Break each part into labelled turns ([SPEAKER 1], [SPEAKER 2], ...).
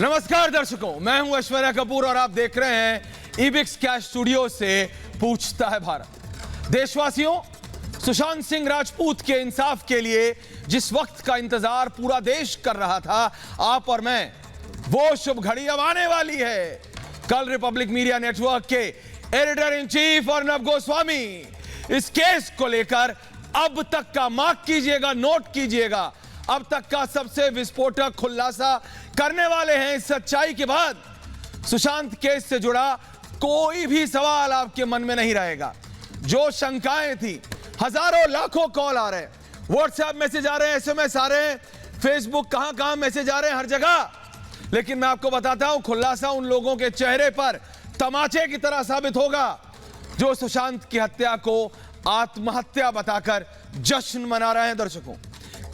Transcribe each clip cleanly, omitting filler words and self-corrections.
[SPEAKER 1] नमस्कार दर्शकों, मैं हूं ऐश्वर्या कपूर और आप देख रहे हैं ईबिक्स कैश स्टूडियो से पूछता है भारत। देशवासियों, सुशांत सिंह राजपूत के इंसाफ के लिए जिस वक्त का इंतजार पूरा देश कर रहा था, आप और मैं, वो शुभ घड़ी अब आने वाली है। कल रिपब्लिक मीडिया नेटवर्क के editor in chief Arnab Goswami इस केस को लेकर अब तक का मार्क कीजिएगा, नोट कीजिएगा, अब तक का सबसे विस्फोटक खुलासा करने वाले हैं। इस सच्चाई के बाद सुशांत केस से जुड़ा कोई भी सवाल आपके मन में नहीं रहेगा। जो शंकाएं थी, हजारों लाखों कॉल आ रहे हैं, व्हाट्सएप मैसेज आ रहे हैं, एसएमएस आ रहे हैं, फेसबुक कहां मैसेज आ रहे हैं, हर जगह। लेकिन मैं आपको बताता हूं, खुलासा उन लोगों के चेहरे पर तमाचे की तरह साबित होगा जो सुशांत की हत्या को आत्महत्या बताकर जश्न मना रहे हैं। दर्शकों,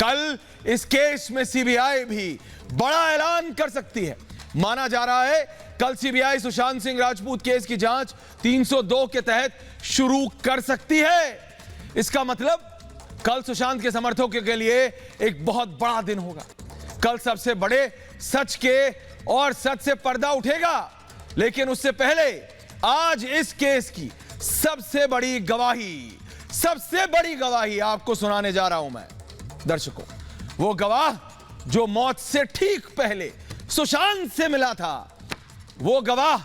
[SPEAKER 1] कल इस केस में सीबीआई भी बड़ा ऐलान कर सकती है। माना जा रहा है कल सीबीआई सुशांत सिंह राजपूत केस की जांच 302 के तहत शुरू कर सकती है। इसका मतलब कल सुशांत के समर्थकों के लिए एक बहुत बड़ा दिन होगा। कल सबसे बड़े सच के और सच से पर्दा उठेगा। लेकिन उससे पहले आज इस केस की सबसे बड़ी गवाही आपको सुनाने जा रहा हूं मैं। दर्शकों, वो गवाह जो मौत से ठीक पहले सुशांत से मिला था, वो गवाह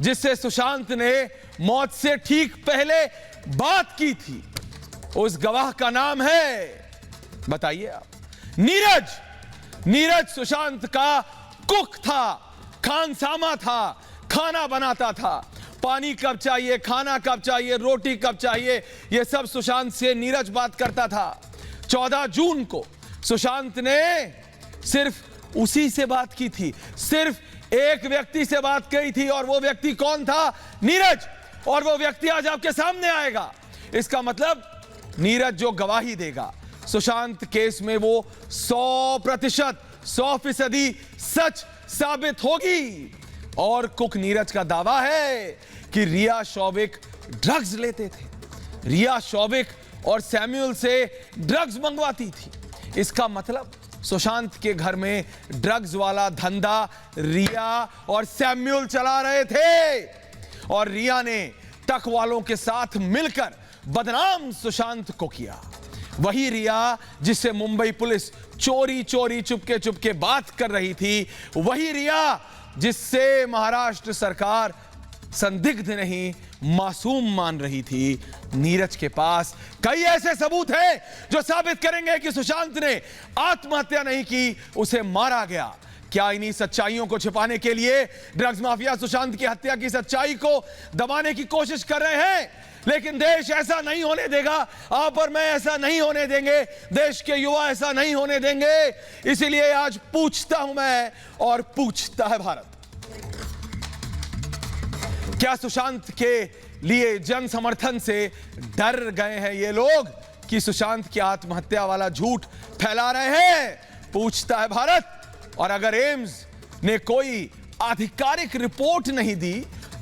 [SPEAKER 1] जिससे सुशांत ने मौत से ठीक पहले बात की थी, उस गवाह का नाम है, बताइए आप, नीरज सुशांत का कुक था, खानसामा था, खाना बनाता था। पानी कब चाहिए, खाना कब चाहिए, रोटी कब चाहिए, यह सब सुशांत से नीरज बात करता था। 14 जून को सुशांत ने सिर्फ उसी से बात की थी, सिर्फ एक व्यक्ति से बात की थी, और वो व्यक्ति कौन था? नीरज। और वो व्यक्ति आज आपके सामने आएगा। इसका मतलब नीरज जो गवाही देगा सुशांत केस में, वो 100% 100% सच साबित होगी। और कुक नीरज का दावा है कि रिया शौविक ड्रग्स लेते थे, रिया शौविक और सैमुअल से ड्रग्स मंगवाती थी। इसका मतलब सुशांत के घर में ड्रग्स वाला धंधा रिया और सैमुअल चला रहे थे, और रिया ने तक वालों के साथ मिलकर बदनाम सुशांत को किया। वही रिया जिससे मुंबई पुलिस चोरी चुपके बात कर रही थी, वही रिया जिससे महाराष्ट्र सरकार संदिग्ध नहीं मासूम मान रही थी। नीरज के पास कई ऐसे सबूत हैं जो साबित करेंगे कि सुशांत ने आत्महत्या नहीं की, उसे मारा गया। क्या इन्हीं सच्चाइयों को छिपाने के लिए ड्रग्स माफिया सुशांत की हत्या की सच्चाई को दबाने की कोशिश कर रहे हैं? लेकिन देश ऐसा नहीं होने देगा, आप और मैं ऐसा नहीं होने देंगे, देश के युवा ऐसा नहीं होने देंगे। इसीलिए आज पूछता हूं मैं और पूछता है भारत, क्या सुशांत के लिए जन समर्थन से डर गए हैं ये लोग कि सुशांत की आत्महत्या वाला झूठ फैला रहे हैं? पूछता है भारत। और अगर एम्स ने कोई आधिकारिक रिपोर्ट नहीं दी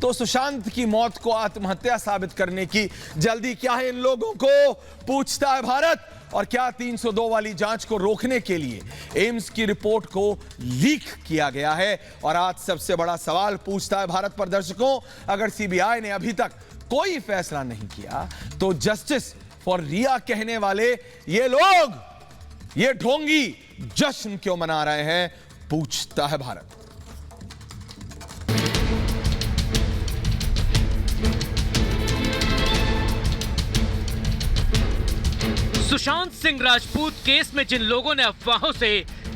[SPEAKER 1] तो सुशांत की मौत को आत्महत्या साबित करने की जल्दी क्या है इन लोगों को? पूछता है भारत। और क्या 302 वाली जांच को रोकने के लिए एम्स की रिपोर्ट को लीक किया गया है? और आज सबसे बड़ा सवाल पूछता है भारत पर दर्शकों, अगर सीबीआई ने अभी तक कोई फैसला नहीं किया तो जस्टिस फॉर रिया कहने वाले ये लोग, ये ढोंगी जश्न क्यों मना रहे हैं? पूछता है भारत।
[SPEAKER 2] सुशांत सिंह राजपूत केस में जिन लोगों ने अफवाहों से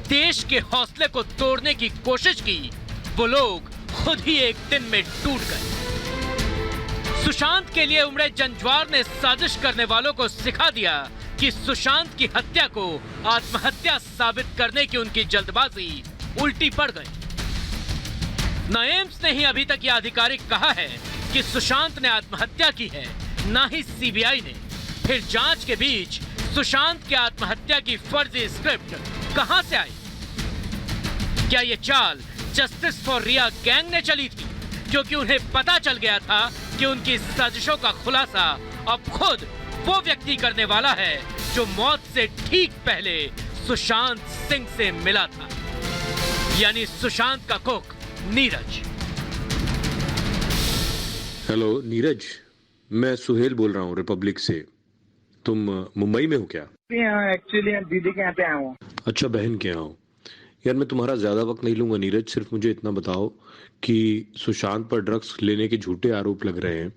[SPEAKER 2] देश के हौसले को तोड़ने की कोशिश की, वो लोग खुद ही एक दिन में टूट गए। सुशांत के लिए उमड़े जनज्वार ने साजिश करने वालों को सिखा दिया कि सुशांत की हत्या को आत्महत्या साबित करने की उनकी जल्दबाजी उल्टी पड़ गई। न एम्स ने ही अभी तक यह आधिकारिक कहा है कि सुशांत ने आत्महत्या की है, ना ही सीबीआई ने। फिर जांच के बीच सुशांत की आत्महत्या की फर्जी स्क्रिप्ट कहां से आई? क्या यह चाल जस्टिस फॉर रिया गैंग ने चली थी, क्योंकि उन्हें पता चल गया था कि उनकी साजिशों का खुलासा अब खुद वो व्यक्ति करने वाला है जो मौत से ठीक पहले सुशांत सिंह से मिला था? यानी सुशांत का कुक नीरज।
[SPEAKER 3] हेलो नीरज, मैं सुहेल बोल रहा हूँ रिपब्लिक से। तुम मुंबई में हो क्या?
[SPEAKER 4] एक्चुअली दीदी के यहाँ पे आया हूँ।
[SPEAKER 3] अच्छा, बहन के यहाँ हो। यार मैं तुम्हारा ज्यादा वक्त नहीं लूंगा नीरज, सिर्फ मुझे इतना बताओ कि सुशांत पर ड्रग्स लेने के झूठे आरोप लग रहे हैं,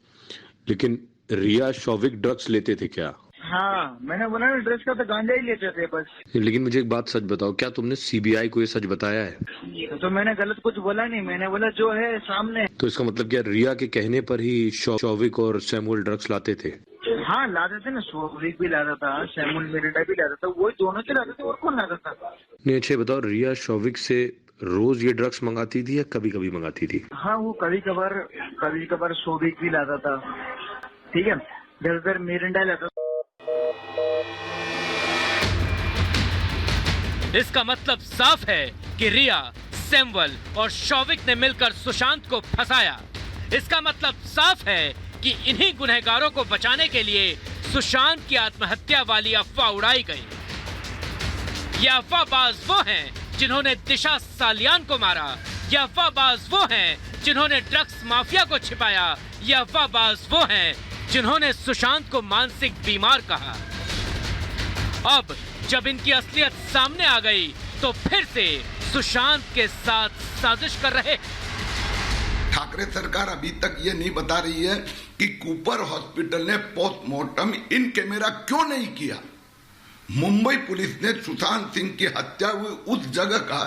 [SPEAKER 3] लेकिन रिया शौविक ड्रग्स लेते थे क्या?
[SPEAKER 4] हाँ, मैंने बोला ना ड्रग्स का तो गांजा ही लेते थे बस।
[SPEAKER 3] लेकिन मुझे एक बात सच बताओ, क्या तुमने सीबीआई को ये सच बताया है?
[SPEAKER 4] तो मैंने गलत कुछ बोला नहीं, मैंने बोला जो है सामने।
[SPEAKER 3] तो इसका मतलब क्या रिया के कहने पर ही शौविक और सैमुअल ड्रग्स लाते थे?
[SPEAKER 4] हाँ लाते थे ना, शौविक भी लाता था, सैमुअल मिरिंडा भी लाता था, वही दोनों से लाते थे, और कौन लाता था?
[SPEAKER 3] नहीं अच्छा बताओ, रिया शौविक से रोज ये ड्रग्स मंगाती थी या कभी कभी मंगाती थी?
[SPEAKER 4] हाँ वो कभी कभार शौविक भी लाता था, ठीक है, ज्यादातर मिरिंडा लाता था।
[SPEAKER 2] इसका मतलब साफ है कि रिया, सैमुअल और शौविक ने मिलकर सुशांत को फंसाया। इसका मतलब साफ है कि इन्हीं गुनहगारों को बचाने के लिए सुशांत की आत्महत्या वाली अफवाह उड़ाई गई। ये अफवाहबाज वो हैं जिन्होंने दिशा सालियान को मारा। ये अफवाहबाज वो हैं जिन्होंने ड्रग्स माफिया को छिपाया। ये अफवाहबाज वो हैं जिन्होंने सुशांत को मानसिक बीमार कहा। अब जब इनकी असलियत सामने आ गई तो फिर से सुशांत के साथ साजिश कर रहे।
[SPEAKER 5] ठाकरे सरकार अभी तक ये नहीं बता रही है कि कूपर हॉस्पिटल ने पोस्टमार्टम इन कैमरा क्यों नहीं किया। मुंबई पुलिस ने सुशांत सिंह की हत्या हुई उस जगह का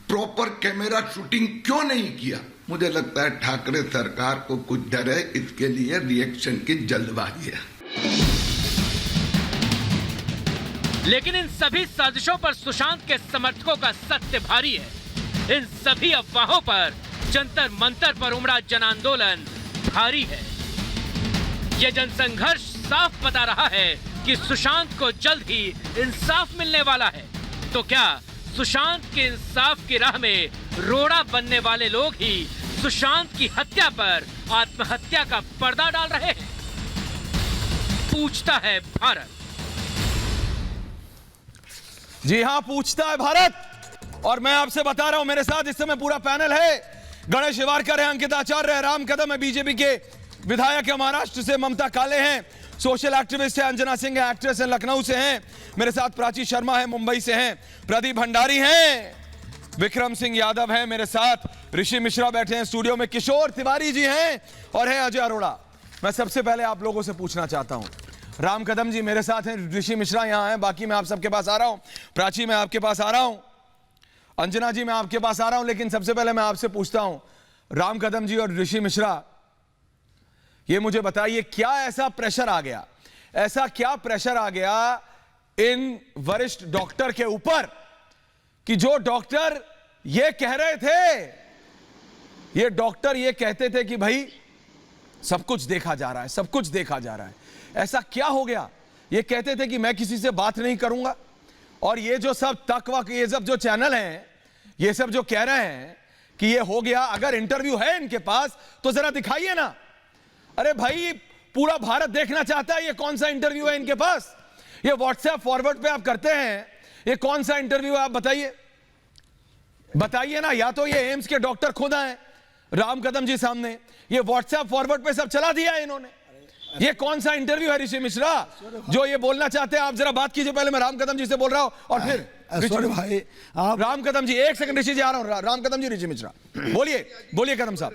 [SPEAKER 5] प्रॉपर कैमरा शूटिंग क्यों नहीं किया। मुझे लगता है ठाकरे सरकार को कुछ डर है, इसके लिए रिएक्शन की जल्दबाजी है।
[SPEAKER 2] लेकिन इन सभी साजिशों पर सुशांत के समर्थकों का सत्य भारी है। इन सभी अफवाहों पर जंतर मंतर पर उमड़ा जन आंदोलन भारी है। यह जनसंघर्ष साफ बता रहा है कि सुशांत को जल्द ही इंसाफ मिलने वाला है। तो क्या सुशांत के इंसाफ की राह में रोड़ा बनने वाले लोग ही सुशांत की हत्या पर आत्महत्या का पर्दा डाल रहे हैं? पूछता है भारत।
[SPEAKER 1] जी हां, पूछता है भारत। और मैं आपसे बता रहा हूं, मेरे साथ इस समय पूरा पैनल है। गणेश शिवारकर है, अंकित आचार्य है, राम कदम है, बीजेपी के विधायक है, महाराष्ट्र से ममता काले हैं, सोशल एक्टिविस्ट है, अंजना सिंह है, एक्ट्रेस है, लखनऊ से हैं, मेरे साथ प्राची शर्मा है, मुंबई से हैं, प्रदीप भंडारी हैं, विक्रम सिंह यादव है मेरे साथ, ऋषि मिश्रा बैठे हैं स्टूडियो में, किशोर तिवारी जी हैं और है अजय अरोड़ा। मैं सबसे पहले आप लोगों से पूछना चाहता हूं, राम कदम जी मेरे साथ हैं, ऋषि मिश्रा यहां हैं, बाकी मैं आप सबके पास आ रहा हूं, प्राची मैं आपके पास आ रहा हूं, अंजना जी मैं आपके पास आ रहा हूं, लेकिन सबसे पहले मैं आपसे पूछता हूं, राम कदम जी और ऋषि मिश्रा, ये मुझे बताइए क्या ऐसा प्रेशर आ गया, ऐसा क्या प्रेशर आ गया इन वरिष्ठ डॉक्टर के ऊपर कि जो डॉक्टर ये कह रहे थे, ये डॉक्टर ये कहते थे कि भाई सब कुछ देखा जा रहा है, सब कुछ देखा जा रहा है, ऐसा क्या हो गया? ये कहते थे कि मैं किसी से बात नहीं करूंगा, और ये जो सब तक ये सब जो चैनल हैं, ये सब जो कह रहे हैं कि ये हो गया, अगर इंटरव्यू है इनके पास तो जरा दिखाइए ना। अरे भाई पूरा भारत देखना चाहता है ये कौन सा इंटरव्यू है इनके पास। ये व्हाट्सएप फॉरवर्ड पे आप करते हैं, ये कौन सा इंटरव्यू है आप बताइए, बताइए ना। या तो ये एम्स के डॉक्टर खुद आए राम कदम जी सामने, ये व्हाट्सएप फॉरवर्ड पे सब चला दिया है इन्होंने। ये कौन सा इंटरव्यू है ऋषि मिश्रा जो ये बोलना चाहते हैं? आप जरा बात कीजिए, पहले मैं राम कदम जी से बोल रहा हूं और फिर
[SPEAKER 6] भाई आप
[SPEAKER 1] राम कदम जी, एक सेकंड ऋषि जी आ रहा हूं, राम कदम जी ऋषि मिश्रा बोलिए, बोलिए कदम साहब।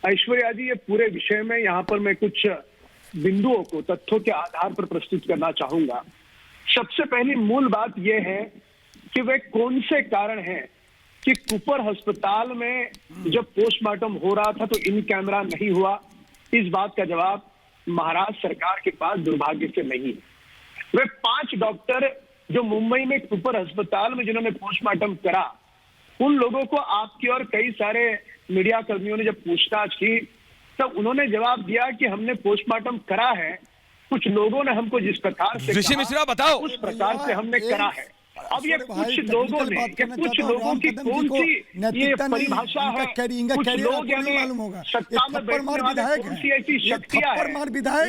[SPEAKER 6] ऐश्वर्या जी, ये पूरे विषय में यहाँ पर मैं कुछ बिंदुओं को तथ्यों के आधार पर प्रस्तुत करना चाहूंगा। सबसे पहली मूल बात यह है कि वे कौन से कारण हैं कि कूपर अस्पताल में जब पोस्टमार्टम हो रहा था तो इन कैमरा नहीं हुआ। इस बात का जवाब महाराष्ट्र सरकार के पास दुर्भाग्य से नहीं है। वे 5 डॉक्टर जो मुंबई में कूपर अस्पताल में जिन्होंने पोस्टमार्टम करा, उन लोगों को आपकी और कई सारे मीडिया कर्मियों ने जब पूछताछ की तब उन्होंने जवाब दिया कि हमने पोस्टमार्टम करा है, कुछ लोगों ने हमको जिस प्रकार से
[SPEAKER 1] ऋषि मिश्रा बताओ,
[SPEAKER 6] उस प्रकार से हमने करा है। अब ये कुछ लोगों ने, कुछ लोगों की कौन सी ये परिभाषा है, कुछ लोग यानी सत्ता में बैठने वाले कौन सी ऐसी शक्तियां हैं,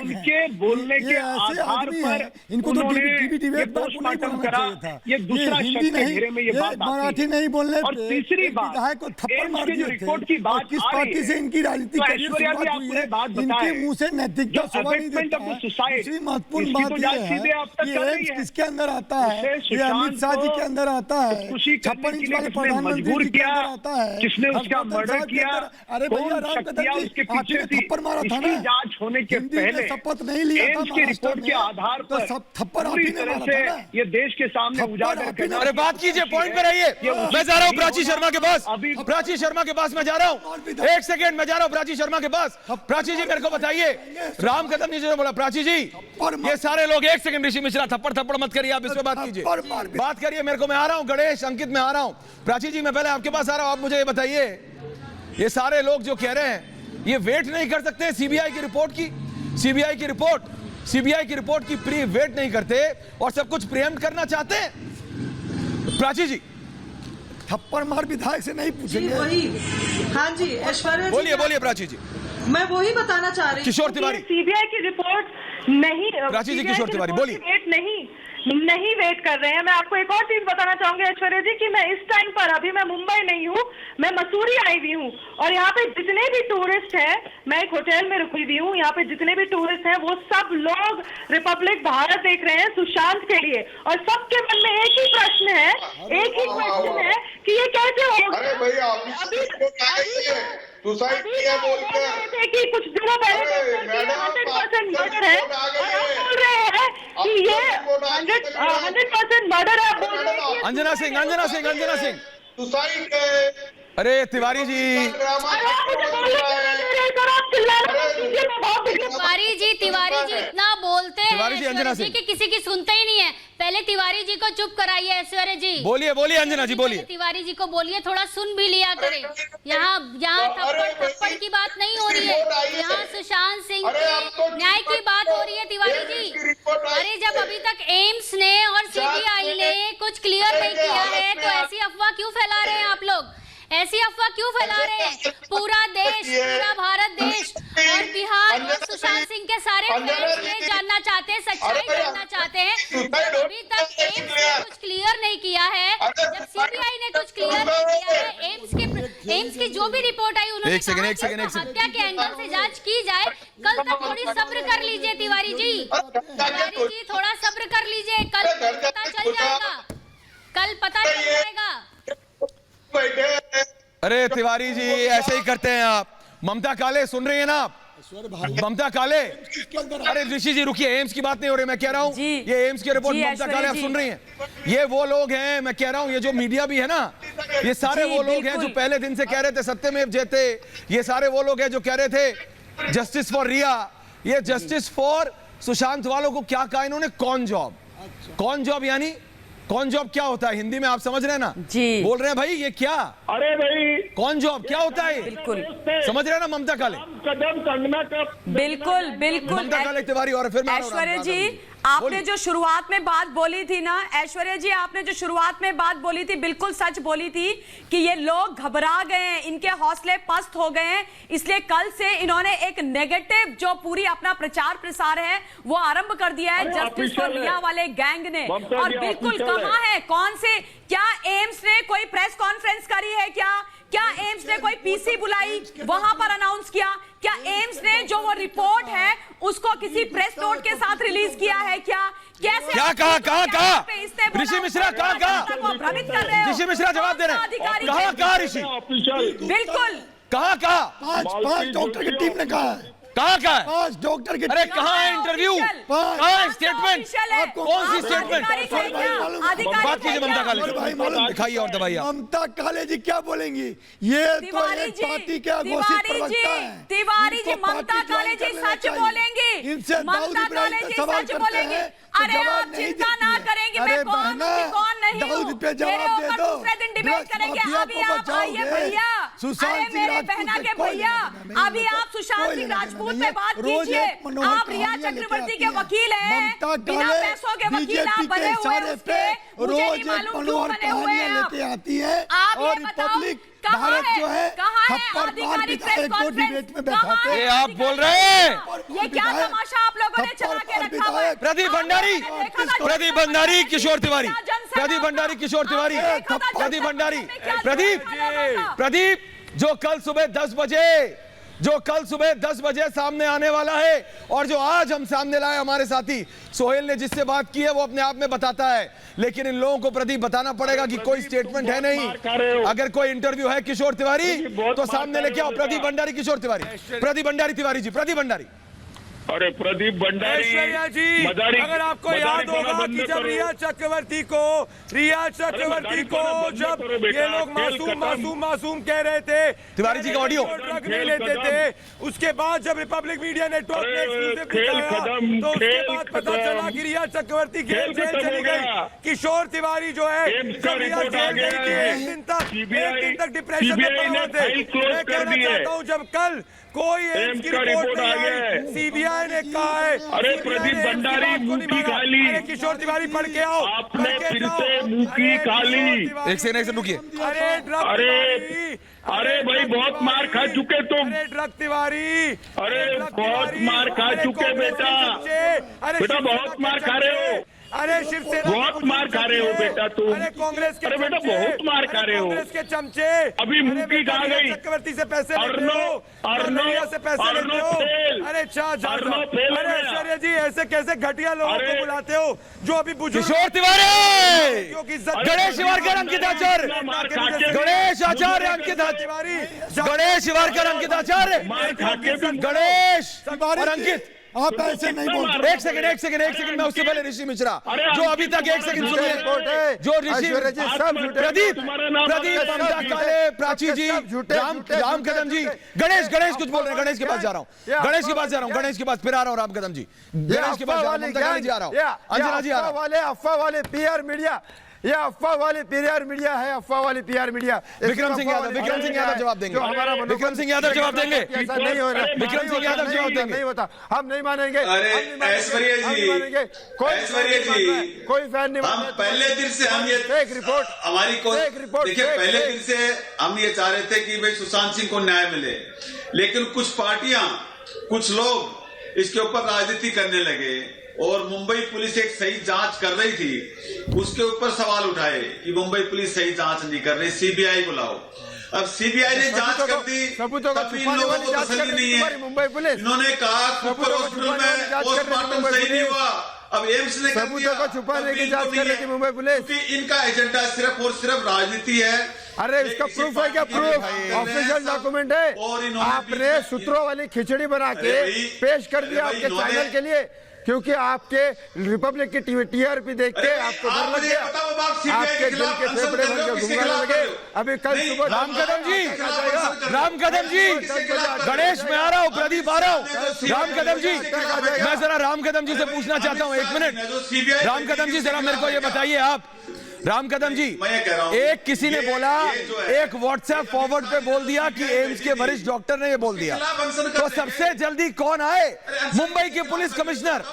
[SPEAKER 6] उनके बोलने के आधार पर उन्होंने ये पोस्टमार्टम करा, ये दूसरा शख्स के घेरे में ये बात आती है। और तीसरी बात, एम्स के जो रिपोर्ट की बात आ रही है, ऐश्वर्या जी आप मुझे बात बताएं, जो अबेटमेंट ऑफ द सोसाइटी, इसकी तो जांच सीधे आप तक कर रही है,
[SPEAKER 7] किसके अंदर आता है? ये अमित शाह जी के अंदर आता है,
[SPEAKER 6] खुशी करने के लिए किसने मजबूर किया, किसने उसका मर्डर किया, कौन शक्तियां उसके पीछे थी, इसकी जांच होने के पहले
[SPEAKER 7] शपथ नहीं लिया था
[SPEAKER 6] एम्स के रिपोर्ट के आधार पर पूरी तरह से ये देश के सामने उजागर करना।
[SPEAKER 1] अरे बात कीजिए, पॉइंट पे रहिए। मैं जा रहा हूँ प्राची शर्मा के पास, प्राची शर्मा के पास मैं जा रहा हूँ, एक सेकेंड मैं जा रहा हूँ प्राची शर्मा के पास। प्राची जी मेरे को बताइए, राम कदम जी ने बोला, प्राची जी ये सारे लोग, एक सेकंड ऋषि मिश्रा थप्पड़ थप्पड़ मत करिए, आप इस पे बात कीजिए, बात करिए मेरे को, मैं आ रहा हूँ, गणेश अंकित मैं आ रहा हूँ। प्राची जी मैं पहले आपके पास आ रहा हूँ, आप मुझे ये बताइए, ये सारे लोग जो कह रहे हैं ये वेट नहीं कर सकते सीबीआई की रिपोर्ट की, सीबीआई की रिपोर्ट की प्री वेट नहीं करते और सब कुछ प्रिएम्प्ट करना चाहते हैं। प्राची जी
[SPEAKER 7] थप्पड़ मार विधायक से नहीं पूछेंगे।
[SPEAKER 8] वही, हाँ जी ऐश्वर्या,
[SPEAKER 1] बोलिए प्राची जी।
[SPEAKER 8] मैं वही बताना चाह रही हूँ,
[SPEAKER 1] किशोर तिवारी,
[SPEAKER 9] सीबीआई की रिपोर्ट नहीं,
[SPEAKER 1] प्राची जी किशोर तिवारी बोलिए।
[SPEAKER 9] वेट नहीं वेट कर रहे हैं। मैं आपको एक और चीज बताना चाहूंगी ऐश्वर्या जी कि मैं इस टाइम पर, अभी मैं मुंबई नहीं हूँ, मैं मसूरी आई हुई हूँ, और यहाँ पे जितने भी टूरिस्ट हैं, मैं एक होटल में रुकी हुई हूँ, यहाँ पे जितने भी टूरिस्ट हैं वो सब लोग रिपब्लिक भारत देख रहे हैं सुशांत के लिए, और सबके मन में एक ही प्रश्न है, एक ही क्वेश्चन है कि ये कैसे होगा।
[SPEAKER 5] अरे भैया सुसाइड किया बोल के
[SPEAKER 9] कि कुछ दिनों पहले 100% मर्डर है, और आप बोल रहे हैं कि ये 100% मर्डर है, बोल रहे हैं।
[SPEAKER 1] अंजना सिंह
[SPEAKER 5] सुसाइड।
[SPEAKER 1] अरे तिवारी जी,
[SPEAKER 10] तिवारी जी इतना बोलते हैं
[SPEAKER 1] अंजना सिंह
[SPEAKER 10] कि किसी की सुनते ही नहीं है। पहले तिवारी जी को चुप कराइए ऐश्वर्या जी।
[SPEAKER 1] बोलिए अंजना जी, बोलिए।
[SPEAKER 10] तिवारी जी को बोलिए, थोड़ा सुन भी लिया करें। यहाँ थप्पड़ की बात नहीं हो रही है, यहाँ सुशांत सिंह के न्याय की बात हो रही है तिवारी जी। अरे जब अभी तक एम्स ने और सीबीआई ने कुछ क्लियर नहीं किया है तो ऐसी अफवाह क्यों फैला रहे हैं आप लोग? ऐसी अफवाह क्यों फैला रहे हैं? पूरा देश, पूरा भारत देश और बिहार और सुशांत सिंह के सारे फैंस ये जानना चाहते हैं, सच्चाई जानना चाहते हैं। अभी तक एम्स ने कुछ क्लियर नहीं किया है, जब सीबीआई ने कुछ क्लियर नहीं किया है, एम्स की जो भी रिपोर्ट आई उन्होंने हत्या के एंगल से जांच की जाए। कल तक थोड़ी सब्र कर लीजिए तिवारी जी, थोड़ा सब्र कर लीजिए, कल पता चल जाएगा।
[SPEAKER 1] अरे तिवारी जी ऐसे ही करते हैं आप। ममता काले सुन रही है ना आप? ममता काले, अरे ऋषि जी रुकिए, एम्स की बात नहीं हो रही, मैं कह रहा हूँ ये एम्स की रिपोर्ट ममता काले आप सुन रही हैं? ये वो लोग हैं, मैं कह रहा हूँ, ये जो मीडिया भी है ना, ये सारे वो लोग हैं जो पहले दिन से कह रहे थे सत्यमेव जयते। ये सारे वो लोग हैं जो कह रहे थे जस्टिस फॉर रिया। ये जस्टिस फॉर सुशांत वालों को क्या कहा इन्होंने? कौन जॉब यानी कौन जॉब क्या होता है हिंदी में, आप समझ रहे हैं ना जी? बोल रहे हैं भाई ये क्या, अरे भाई कौन जॉब क्या होता है? बिल्कुल समझ रहे हैं ना ममता काले?
[SPEAKER 8] कदम कंगना का बिल्कुल
[SPEAKER 1] ममता काले तिवारी। और फिर
[SPEAKER 8] ऐश्वर्या जी आपने जो शुरुआत में बात बोली थी ना, ऐश्वर्या जी आपने जो शुरुआत में बात बोली थी बिल्कुल सच बोली थी कि ये लोग घबरा गए हैं, इनके हौसले पस्त हो गए हैं, इसलिए कल से इन्होंने एक नेगेटिव जो पूरी अपना प्रचार प्रसार है वो आरंभ कर दिया है जस्टिस फॉर रिया वाले गैंग ने। और बिल्कुल कहां है, कौन से, क्या एम्स ने कोई प्रेस कॉन्फ्रेंस करी है? क्या एम्स ने कोई पीसी बुलाई, वहां पर अनाउंस किया? क्या एम्स ने जो वो रिपोर्ट है उसको किसी प्रेस नोट के साथ रिलीज किया है? कैसे
[SPEAKER 1] कहा ऋषि मिश्रा, कहा
[SPEAKER 8] भ्रमित कर रहे हो?
[SPEAKER 1] ऋषि मिश्रा जवाब दे रहे हैं, कहा ऋषि?
[SPEAKER 8] बिल्कुल
[SPEAKER 1] कहा
[SPEAKER 7] पांच डॉक्टर की टीम ने कहा है,
[SPEAKER 1] कहा है?
[SPEAKER 7] 5 डॉक्टर के,
[SPEAKER 1] अरे कहाँ है इंटरव्यू, कहाँ है स्टेटमेंट, कौन सी स्टेटमेंट? बात कीजिए ममता काले, दिखाइए और दबाइए।
[SPEAKER 7] ममता काले जी क्या बोलेंगी? ये तो एक पार्टी के घोषित प्रवक्ता हैं।
[SPEAKER 8] तिवारी जी, ममता काले जी सच बोलेंगी,
[SPEAKER 7] इनसे
[SPEAKER 8] ममता काले जी सच बोलेंगी। अरे आप चिंता ना करेंगे, मैं कौन नहीं हूँ,
[SPEAKER 7] दाऊद पे जवाब दे दो,
[SPEAKER 8] दूसरे दिन डिबेट करेंगे। अभी आप आइए भैया,
[SPEAKER 7] सुशांत
[SPEAKER 8] अरे
[SPEAKER 7] सिंह
[SPEAKER 8] मेरे
[SPEAKER 7] राजपूत
[SPEAKER 8] बहना
[SPEAKER 7] से
[SPEAKER 8] के
[SPEAKER 7] कोई
[SPEAKER 8] भैया,
[SPEAKER 7] लेना देना नहीं
[SPEAKER 8] अभी
[SPEAKER 7] है।
[SPEAKER 8] आप सुशांत
[SPEAKER 7] कोई
[SPEAKER 8] सिंह
[SPEAKER 7] लेना
[SPEAKER 8] राजपूत
[SPEAKER 7] देना
[SPEAKER 8] पे
[SPEAKER 7] नहीं
[SPEAKER 8] बात
[SPEAKER 7] है। रोज
[SPEAKER 8] कीजिए।
[SPEAKER 7] एक मनोहर
[SPEAKER 8] आप रिया
[SPEAKER 7] कहानियां लेके
[SPEAKER 8] चक्रवर्ती
[SPEAKER 7] आती
[SPEAKER 8] के वकील हैं,
[SPEAKER 7] ममता
[SPEAKER 8] बिना
[SPEAKER 7] काले
[SPEAKER 8] पैसों के वकील आप
[SPEAKER 7] बीजेपी
[SPEAKER 8] बने
[SPEAKER 7] के
[SPEAKER 8] हुए हैं
[SPEAKER 7] इशारे
[SPEAKER 8] उसके।
[SPEAKER 7] पे
[SPEAKER 8] मुझे
[SPEAKER 7] रोज
[SPEAKER 8] नहीं
[SPEAKER 7] एक
[SPEAKER 8] मालूम क्यों
[SPEAKER 7] मनोहर
[SPEAKER 8] बने हुए
[SPEAKER 7] कहानियां
[SPEAKER 8] हैं आप।
[SPEAKER 7] लेके आती है
[SPEAKER 8] आप ये
[SPEAKER 7] और
[SPEAKER 8] बताओ,
[SPEAKER 7] रिपब्लिक
[SPEAKER 8] कहाँ
[SPEAKER 7] भारत
[SPEAKER 8] है?
[SPEAKER 7] जो है
[SPEAKER 8] कहाँ है
[SPEAKER 7] थप्पड़ मार
[SPEAKER 8] आधिकारिक प्रेस
[SPEAKER 7] विधायक को
[SPEAKER 8] कॉन्फ्रेंस?
[SPEAKER 7] डिबेट में
[SPEAKER 8] कहाँ
[SPEAKER 7] बैठाते
[SPEAKER 8] है
[SPEAKER 1] ये आप बोल रहे हैं?
[SPEAKER 8] ये क्या तमाशा आप लोगों ने चला के रखा हुआ है?
[SPEAKER 1] प्रदीप भंडारी, प्रदीप भंडारी, किशोर तिवारी, प्रदीप भंडारी, किशोर तिवारी, प्रदीप भंडारी, प्रदीप जो कल सुबह 10 बजे सामने आने वाला है और जो आज हम सामने लाए हमारे साथी सोहेल ने जिससे बात की है वो अपने आप में बताता है, लेकिन इन लोगों को प्रदीप बताना पड़ेगा कि कोई स्टेटमेंट है नहीं। अगर कोई इंटरव्यू है किशोर तिवारी तो सामने लेके आओ। प्रदीप भंडारी, किशोर तिवारी, प्रदीप भंडारी, तिवारी जी, प्रदीप भंडारी।
[SPEAKER 11] अरे प्रदीप भंडारी,
[SPEAKER 12] ऐश्वर्या जी, अगर आपको याद होगा कि जब रिया चक्रवर्ती को जब ये लोग मासूम कह रहे थे,
[SPEAKER 1] तिवारी जी का ऑडियो
[SPEAKER 12] ड्रग नहीं लेते थे, उसके बाद जब रिपब्लिक मीडिया नेटवर्क ने एक्सक्लूसिव दिखाया तो उसके बाद पता चला कि रिया चक्रवर्ती जेल चली गई। किशोर तिवारी जो है जब रिया जेल गई थी, एक दिन तक डिप्रेशन में पड़े हुए थे। मैं कहना चाहता हूँ जब कल कोई एम्स की रिपोर्ट नहीं आई, सीबीआई ने कहा है।
[SPEAKER 11] अरे प्रदीप भंडारी मुंह की खाली,
[SPEAKER 12] अरे किशोर तिवारी पढ़ के आओ,
[SPEAKER 11] आपने फिर से मुंह की खाली।
[SPEAKER 1] एक सेकंड रुकिए।
[SPEAKER 11] अरे भाई बहुत मार खा चुके तुम।
[SPEAKER 12] अरे ड्रग तिवारी,
[SPEAKER 11] अरे बहुत मार खा चुके बेटा, बेटा बहुत मार खा रहे हो।
[SPEAKER 12] अरे शिवसेना
[SPEAKER 11] बहुत मार खा रहे हो बेटा तुम।
[SPEAKER 12] अरे कांग्रेस के,
[SPEAKER 11] अरे बेटा बहुत मार खा रहे हो।
[SPEAKER 12] कांग्रेस के चमचे
[SPEAKER 11] अभी मुंह की खा गई।
[SPEAKER 12] चक्रवर्ती से पैसे लेते हो, से पैसे लेते हो। अरे अरे ऐश्वर्या जी ऐसे कैसे घटिया लोगों को बुलाते हो जो अभी बुजुर्ग।
[SPEAKER 1] किशोर तिवारी, गणेश शिवारकर, अंकित आचार्य, गणेश आचार्य, अंकित आचार्य, गणेश शिवारकर, अंकित आचार्य, गणेश और अंकित।
[SPEAKER 7] आप ऐसे नहीं बोल।
[SPEAKER 1] एक सेकंड मैं उससे पहले ऋषि मिश्रा जो अभी तक एक सेकंड सुनिए, जो ऋषि प्रदीप, ममता काले, प्राची जी, राम कदम जी, गणेश कुछ बोल रहे हैं। गणेश के पास जा रहा हूँ, गणेश के पास फिर आ रहा हूँ। राम कदम जी गणेश के पास ममता काले जी आ रहा हूँ, अंजना जी आ रहा हूँ।
[SPEAKER 7] अफवाह वाले पीआर मीडिया, ये अफवाह वाली पीआर मीडिया है, अफवाह वाली पीआर मीडिया।
[SPEAKER 1] विक्रम सिंह यादव जवाब देंगे, विक्रम सिंह यादव जवाब देंगे,
[SPEAKER 7] ऐसा नहीं हो रहा।
[SPEAKER 1] विक्रम सिंह यादव जवाब देंगे।
[SPEAKER 7] नहीं होता, हम नहीं मानेंगे।
[SPEAKER 13] ऐश्वर्या जी,
[SPEAKER 7] कोई फैन नहीं
[SPEAKER 13] हम पहले दिन से हम ये
[SPEAKER 7] एक रिपोर्ट
[SPEAKER 13] हमारी देखिए पहले दिन से हम ये चाह रहे थे कि भाई सुशांत सिंह को न्याय मिले, लेकिन कुछ पार्टियां, कुछ लोग इसके ऊपर राजनीति करने लगे और मुंबई पुलिस एक सही जांच कर रही थी, उसके ऊपर सवाल उठाए कि मुंबई पुलिस सही जांच नहीं कर रही, सीबीआई बुलाओ। अब सीबीआई ने जांच कर दी, तभी इन लोगों को तसल्ली नहीं है।
[SPEAKER 7] मुंबई पुलिस
[SPEAKER 13] इन्होंने कहा कुपर हॉस्पिटल में पोस्टमार्टम सही नहीं हुआ, अब एम्स ने कर दिया।
[SPEAKER 7] को छुपाने की जांच कर रही थी मुंबई पुलिस,
[SPEAKER 13] क्योंकि इनका एजेंडा सिर्फ और सिर्फ राजनीति है।
[SPEAKER 7] अरे इसका प्रूफ है क्या? प्रूफ ऑफिशियल डॉक्यूमेंट है। आपने सूत्रों वाली खिचड़ी बना के पेश कर दिया आपके चैनल के लिए, क्योंकि आपके रिपब्लिक की टीआरपी देख के आपको डर लग गया, आपके दिल के फेफड़े भर के घूमने लगे। अभी कल सुबह
[SPEAKER 1] राम कदम जी, गणेश मैं आ रहा हूँ, प्रदीप आ रहा हूँ। राम कदम जी, मैं जरा राम कदम जी से पूछना चाहता हूँ, 1 मिनट। राम कदम जी जरा मेरे को ये बताइए आप, राम कदम जी, एक किसी ने बोला, एक व्हाट्सएप फॉरवर्ड पे बोल दिया कि एम्स के वरिष्ठ डॉक्टर ने ये बोल दिया, तो सबसे जल्दी कौन आए? मुंबई के पुलिस कमिश्नर।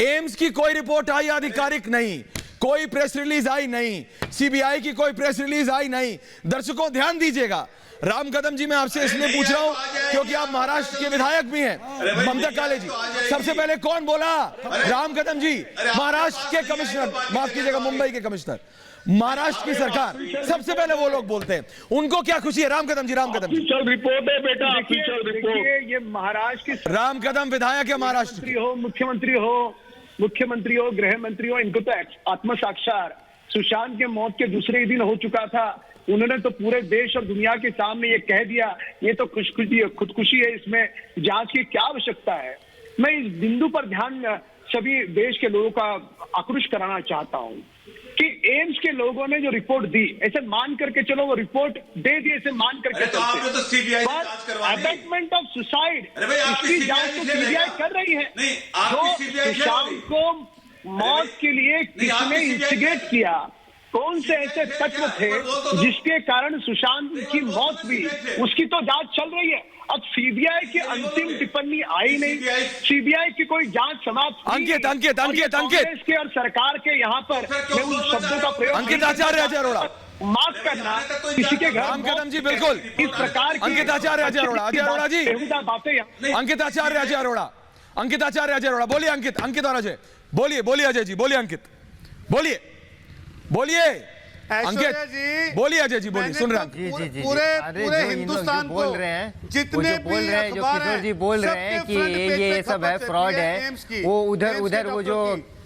[SPEAKER 1] एम्स की कोई रिपोर्ट आई आधिकारिक नहीं, कोई प्रेस रिलीज आई नहीं, सीबीआई की कोई प्रेस रिलीज आई नहीं। दर्शकों ध्यान दीजिएगा, राम कदम जी मैं आपसे इसलिए पूछ रहा हूं क्योंकि आप महाराष्ट्र के विधायक भी हैं। ममता काले जी, सबसे पहले कौन बोला? राम कदम जी, महाराष्ट्र के कमिश्नर, माफ कीजिएगा मुंबई के कमिश्नर, महाराष्ट्र की सरकार, सबसे पहले वो लोग बोलते हैं। उनको क्या खुशी है? राम कदम जी,
[SPEAKER 11] ऑफिशियल रिपोर्ट है बेटा, ऑफिशियल रिपोर्ट।
[SPEAKER 6] ये महाराष्ट्र की
[SPEAKER 1] राम कदम विधायक है, महाराष्ट्र
[SPEAKER 6] हो, मुख्यमंत्री हो, गृह मंत्री हो, इनको तो आत्म साक्षात सुशांत के मौत के दूसरे ही दिन हो चुका था। उन्होंने तो पूरे देश और दुनिया के सामने ये कह दिया, ये तो खुदकुशी है, इसमें जांच की क्या आवश्यकता है। मैं इस बिंदु पर ध्यान सभी देश के लोगों का आक्रोश कराना चाहता हूं कि एम्स के लोगों ने जो रिपोर्ट दी, ऐसे मान करके चलो वो रिपोर्ट दे दी, ऐसे मान करके अबैटमेंट ऑफ सुसाइड, इसकी जांच तो सीबीआई कर रही है। जो सुशांत को मौत के लिए किसने इंस्टिगेट किया, कौन से ऐसे तत्व थे जिसके कारण सुशांत की मौत हुई, उसकी तो जांच चल रही है। अब सीबीआई की अंतिम टिप्पणी आई नहीं, सीबीआई की कोई जांच समाप्त
[SPEAKER 1] अंकित
[SPEAKER 6] कांग्रेस के और सरकार के यहाँ पर मैं उन शब्दों का प्रयोग
[SPEAKER 1] अंकित आचार्य अरोड़ा,
[SPEAKER 6] माफ करना, किसी के घर
[SPEAKER 1] राम कदम जी बिल्कुल
[SPEAKER 6] इस प्रकार
[SPEAKER 1] अंकित आचार्य अजय अरोड़ा जी,
[SPEAKER 6] बातें
[SPEAKER 1] अंकित आचार्य अजय अरोड़ा बोलिए। अंकित और अजय बोलिए अजय जी बोलिए, अंकित बोलिए अंकित बोलिए, अजय जी बोलिए, सुन रहे हैं।
[SPEAKER 14] जी पूरे हिंदुस्तान को बोल रहे हैं, जितने बोल रहे हैं, जो किशोर जी बोल रहे हैं कि ये सब है, फ्रॉड है, वो उधर वो जो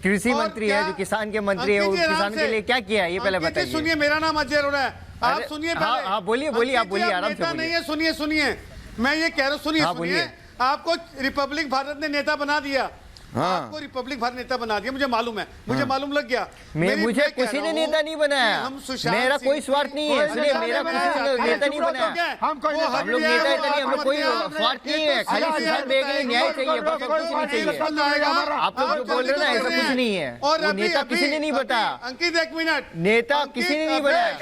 [SPEAKER 14] कृषि मंत्री है, जो किसान के मंत्री है, वो किसान के लिए क्या किया ये पहले बताइए।
[SPEAKER 15] सुनिए, मेरा नाम अजय अरोड़ा है, आप सुनिए।
[SPEAKER 14] हाँ बोलिए आप बोलिए, आराम से
[SPEAKER 15] नहीं है, सुनिए मैं ये कह रहा हूँ, सुनिए। आपको रिपब्लिक भारत ने नेता बना दिया, आपको रिपब्लिक भारत नेता बना दिया, मुझे मालूम है, मुझे मालूम लग गया।
[SPEAKER 14] मुझे किसी ने नेता नहीं बनाया, मेरा कोई स्वार्थ नहीं है, इसलिए मेरा किसी ने नेता नहीं बनाया। हम लोग नेता नहीं, हम लोग कोई स्वार्थ नहीं है, खाली सुशांत बेग के लिए न्याय चाहिए, बस कुछ नहीं चाहिए। आप लोग जो बोल रहे हैं ना, ऐसा कुछ नहीं है, वो नेता किसी ने नहीं बताया।
[SPEAKER 15] अंकित एक मिनट,
[SPEAKER 14] नेता किसी ने नहीं बनाया।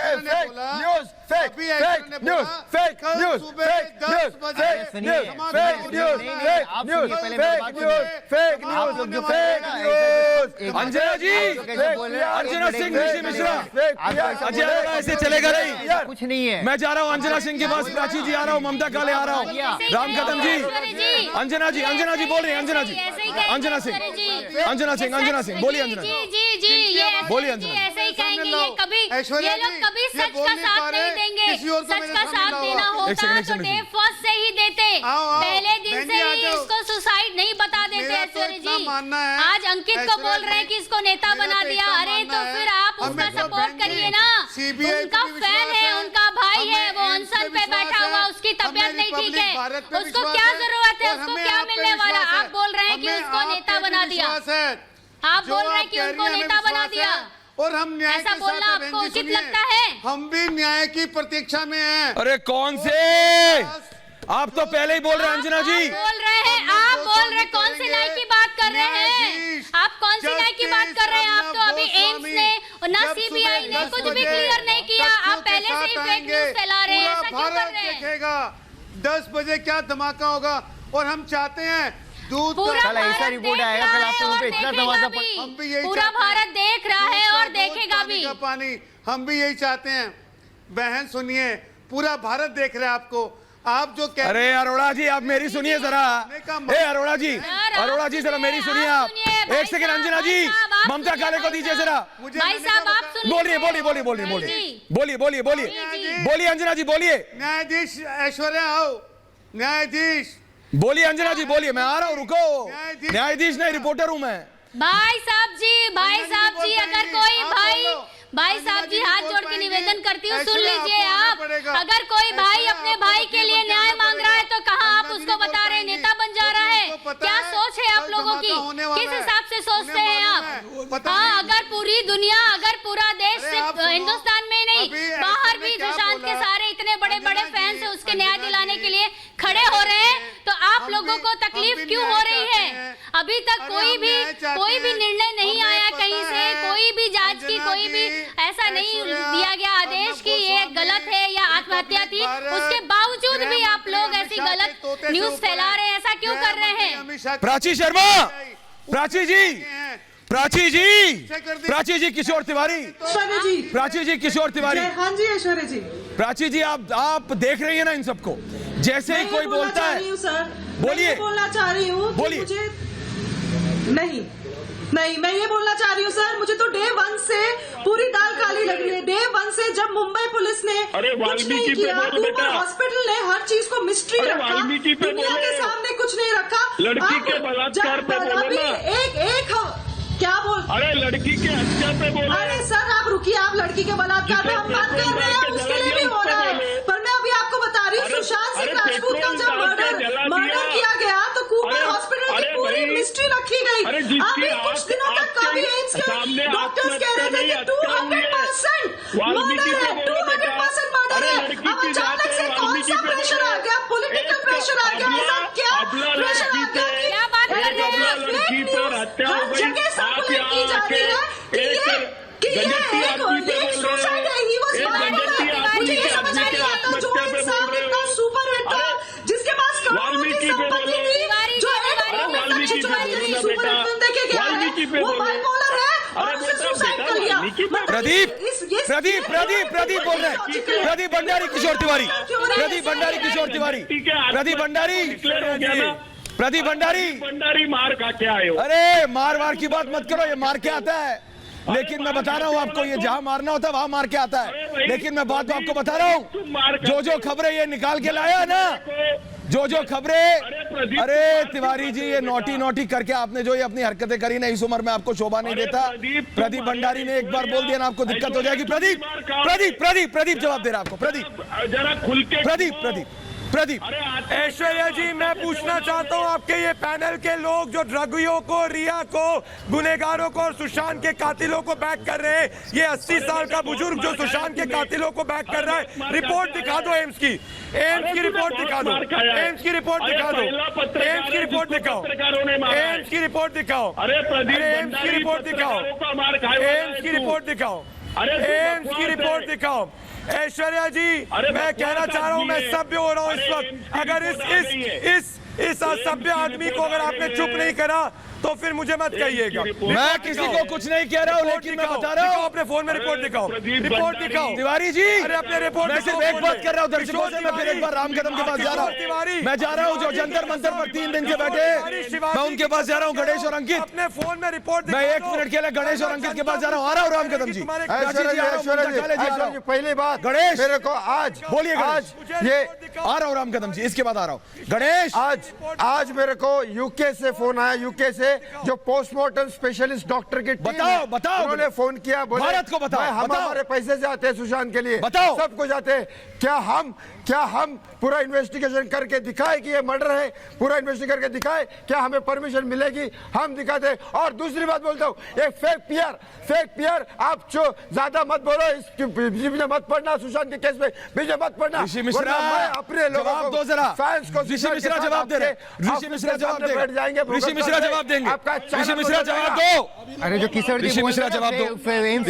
[SPEAKER 1] अंजना जी, अर्चना सिंह मिश्रा, अजय अरोड़ा ऐसे चलेगा नहीं,
[SPEAKER 14] कुछ नहीं है।
[SPEAKER 1] मैं जा रहा हूँ अंजना सिंह के पास, प्राची जी आ रहा हूँ, ममता काले आ रहा हूँ, राम कदम जी, अंजना जी बोल रहे हैं, अंजना सिंह बोलिए, बोलिए अंजना।
[SPEAKER 10] ऐसे ही कहेंगे, ये कभी ये लोग कभी सच का साथ नहीं देंगे, सच का साथ देना होता तो डे फर्स्ट से ही देते, पहले दिन से ही इसको सुसाइड नहीं बता देते। ऐश्वर्या जी आज अंकित को बोल रहे हैं कि इसको नेता बना दिया, अरे तो फिर आप उसका सपोर्ट करिए ना, उनका फैन है, उनका भाई है, वो अनशन पे बैठा हुआ, उसकी तबीयत नहीं ठीक है, उसको क्या जरूरत है, उसको क्या मिलने वाला। आप बोल रहे हैं कि उसको नेता बना दिया, आप बोल रहे हैं कि उनको नेता बना दिया,
[SPEAKER 15] और हम न्याय
[SPEAKER 10] ऐसा
[SPEAKER 15] के
[SPEAKER 10] बोलना
[SPEAKER 15] साथ
[SPEAKER 10] आपको उचित लगता है?
[SPEAKER 15] हम भी न्याय की प्रतीक्षा में हैं।
[SPEAKER 1] अरे कौन से, आप तो पहले ही बोल रहे हैं अंजना जी,
[SPEAKER 10] आप बोल रहे कौन सी न्याय की बात कर रहे हैं, आप कौन सी न्याय की बात कर रहे हैं। आप तो अभी एम्स ने ना सीबीआई ने कुछ भी क्लियर नहीं किया, आप पहले से ही फेक न्यूज फैला रहे हैं, ऐसा क्यों कर रहे हैं।
[SPEAKER 15] 10 बजे क्या धमाका होगा, और हम चाहते हैं
[SPEAKER 14] ऐसा रिपोर्ट आएगा कल, आप पे इतना दबाव,
[SPEAKER 10] पूरा भारत देख रहा है और देखेगा भी।
[SPEAKER 15] पानी हम भी यही चाहते हैं। बहन सुनिए, पूरा भारत देख रहा है आपको, आप जो कह।
[SPEAKER 1] अरे अरोड़ा जी आप मेरी सुनिए जरा, अरोड़ा जी जरा मेरी सुनिए आप, एक सेकंड। अंजना जी ममता काले को दीजिए जरा, बोलिए अंजना जी बोलिए।
[SPEAKER 15] न्यायाधीश ऐश्वर्या आओ, न्यायाधीश
[SPEAKER 1] बोलिए अंजना जी बोलिए, मैं आ रहा हूँ, रुको। न्यायाधीश नहीं, रिपोर्टर हूँ मैं।
[SPEAKER 10] भाई साहब जी अगर कोई भाई साहब जी हाथ जोड़ के निवेदन करती हूँ, सुन लीजिए आप, अगर कोई भाई अपने भाई के लिए न्याय मांग रहा है तो कहाँ आप उसको बता रहे हैं नेता बन जा रहा है। क्या सोच है आप लोगों की, किस हिसाब से सोचते हैं आप। हाँ, अगर पूरी दुनिया, अगर पूरा देश सिर्फ हिंदुस्तान में नहीं बाहर भी सुशांत के सारे इतने बड़े बड़े फैंस है उसके न्याय दिलाने के लिए खड़े हो रहे हैं, तो आप लोगों को तकलीफ क्यों हो रही है। अभी तक कोई भी निर्णय नहीं आया कहीं से, कोई भी जांच की कोई भी ऐसा नहीं दिया गया आदेश कि ये गलत है या आत्महत्या थी, उसके बावजूद भी आप लोग ऐसी गलत न्यूज फैला रहे हैं, ऐसा क्यों कर रहे हैं।
[SPEAKER 1] प्राची शर्मा, प्राची जी किशोर तिवारी, किशोर तिवारी।
[SPEAKER 16] हाँ जी ऐश्वर्या जी।
[SPEAKER 1] प्राची जी आप देख रही है ना इन सबको, जैसे ही कोई बोलता है बोलिए।
[SPEAKER 16] बोलना चाह रही हूँ, मुझे नहीं मैं ये बोलना चाह रही हूँ सर, मुझे तो डे 1 से पूरी दाल काली लग रही है। डे 1 से जब मुंबई पुलिस ने कुछ नहीं किया, हॉस्पिटल ने हर चीज को मिस्ट्री रखा, दुनिया के सामने कुछ नहीं रखा,
[SPEAKER 11] लड़की के बलात्कार पे बोलो ना।
[SPEAKER 16] एक क्या बोल,
[SPEAKER 11] अरे लड़की के हत्या पे बोलो।
[SPEAKER 16] अरे सर आप रुकिए, आप लड़की के बलात्कार में हम बात कर रहे हैं, उसके लिए भी हो रहा है, पर मैं अभी आपको बता रही हूँ सुशांत सिंह राजपूत का जब मर्डर किया गया तो कूपर हॉस्पिटल की पूरी मिस्ट्री रखी गई। अभी कुछ दिनों तक कभी एम्स के डॉक्टर्स कह रहे थे कि 200% मर्डर है, 200% मर्डर है। अब अचानक से कौन सा प्रेशर आ गया, पॉलिटिकल प्रेशर आ गया, ऐसा क्या प्रेशर आ गया, क्या बात कर रहे हैं। हर जगह सर्कुलेट की जा रही है कि ये एक
[SPEAKER 1] प्रदीप प्रदीप प्रदीप प्रदीप बोल रहे हैं, प्रदीप भंडारी किशोर तिवारी, प्रदीप भंडारी किशोर तिवारी, प्रदीप भंडारी, प्रदीप भंडारी
[SPEAKER 11] मार खा के आए हो।
[SPEAKER 1] अरे मार वार की बात मत करो, ये मार के आता है, लेकिन मैं बता रहा हूँ आपको, ये जहां मारना होता है वहां मार के आता है। लेकिन मैं बात आपको बता रहा हूँ, जो खबरें ये निकाल के लाया ना, जो खबरें, अरे तिवारी जी ये नोटी करके आपने जो ये अपनी हरकतें करी ना, इस उम्र में आपको शोभा नहीं देता। प्रदीप भंडारी ने एक बार बोल दिया ना, आपको दिक्कत हो जाएगी। प्रदीप प्रदीप प्रदीप प्रदीप जवाब दे रहा आपको, प्रदीप
[SPEAKER 11] जरा खुल के,
[SPEAKER 1] प्रदीप
[SPEAKER 12] ऐश्वर्या जी, मैं पूछना चाहता हूं आपके ये पैनल के लोग जो ड्रगियों को, रिया को, गुनहगारों को और सुशांत के कातिलों को बैक कर रहे हैं, ये 80 साल का बुजुर्ग जो सुशांत के कातिलों को बैक कर रहा है, रिपोर्ट दिखा दो एम्स की, एम्स की रिपोर्ट दिखा दो, एम्स की रिपोर्ट दिखा दो, एम्स की रिपोर्ट दिखाओ, एम्स की रिपोर्ट दिखाओ, एम्स की रिपोर्ट दिखाओ, एम्स की रिपोर्ट दिखाओ, एम्स की रिपोर्ट दिखाओ। ऐश्वर्या जी, मैं कहना चाह रहा हूं, मैं सभ्य हो रहा हूं इस वक्त। अगर इस असभ्य आदमी को अगर आपने चुप नहीं करा तो फिर मुझे मत कहिएगा।
[SPEAKER 1] मैं किसी को कुछ नहीं कह रहा हूँ, लेकिन मैं बता रहा हूँ,
[SPEAKER 12] अपने फोन में रिपोर्ट दिखाओ, रिपोर्ट दिखाओ।
[SPEAKER 1] तिवारी जी,
[SPEAKER 12] अरे अपने रिपोर्ट,
[SPEAKER 1] मैं सिर्फ एक बात कर रहा हूँ दर्शकों से, मैं फिर एक बार राम कदम के पास जा रहा हूँ। मैं जा रहा हूँ जो जंतर मंतर पर 3 दिन से बैठे, मैं उनके पास जा रहा हूँ, गणेश और अंकित।
[SPEAKER 12] अपने फोन में रिपोर्ट,
[SPEAKER 1] मैं 1 मिनट के लिए गणेश और अंकित के पास जा रहा हूँ, आ रहा हूँ राम कदम जी।
[SPEAKER 7] पहली बात
[SPEAKER 1] गणेश,
[SPEAKER 7] मेरे को आज
[SPEAKER 1] बोलिए,
[SPEAKER 7] आज ये
[SPEAKER 1] आ रहा हूँ राम कदम जी, इसके बाद आ रहा हूँ गणेश।
[SPEAKER 7] आज मेरे को यूके से फोन आया, यूके से जो पोस्टमार्टम स्पेशलिस्ट डॉक्टर की टीम,
[SPEAKER 1] बताओ
[SPEAKER 7] उन्होंने फोन किया, बोले
[SPEAKER 1] भारत को बताओ,
[SPEAKER 7] हम हमारे पैसे से आते हैं सुशांत के लिए,
[SPEAKER 1] बताओ
[SPEAKER 7] सब कुछ आते हैं। क्या हम पूरा इन्वेस्टिगेशन करके दिखाए कि ये मर्डर है, पूरा इन्वेस्टिगेशन करके दिखाए, क्या हमें परमिशन मिलेगी, हम दिखाते हैं। और दूसरी बात बोलता हूँ, एक फेक पीआर, आप जो ज्यादा मत बोलो, बीच में मत पढ़ना, सुशांत के केस में बीच में मत पढ़ना।
[SPEAKER 1] ऋषि मिश्रा,
[SPEAKER 7] अपने लोगों को, फैंस को,
[SPEAKER 1] ऋषि मिश्रा जवाब दे रहे, ऋषि मिश्रा जवाब देंगे, ऋषि मिश्रा जवाब देंगे, ऋषि मिश्रा जवाब दो।
[SPEAKER 14] अरे जो किशोर जी,
[SPEAKER 1] ऋषि मिश्रा जवाब दो,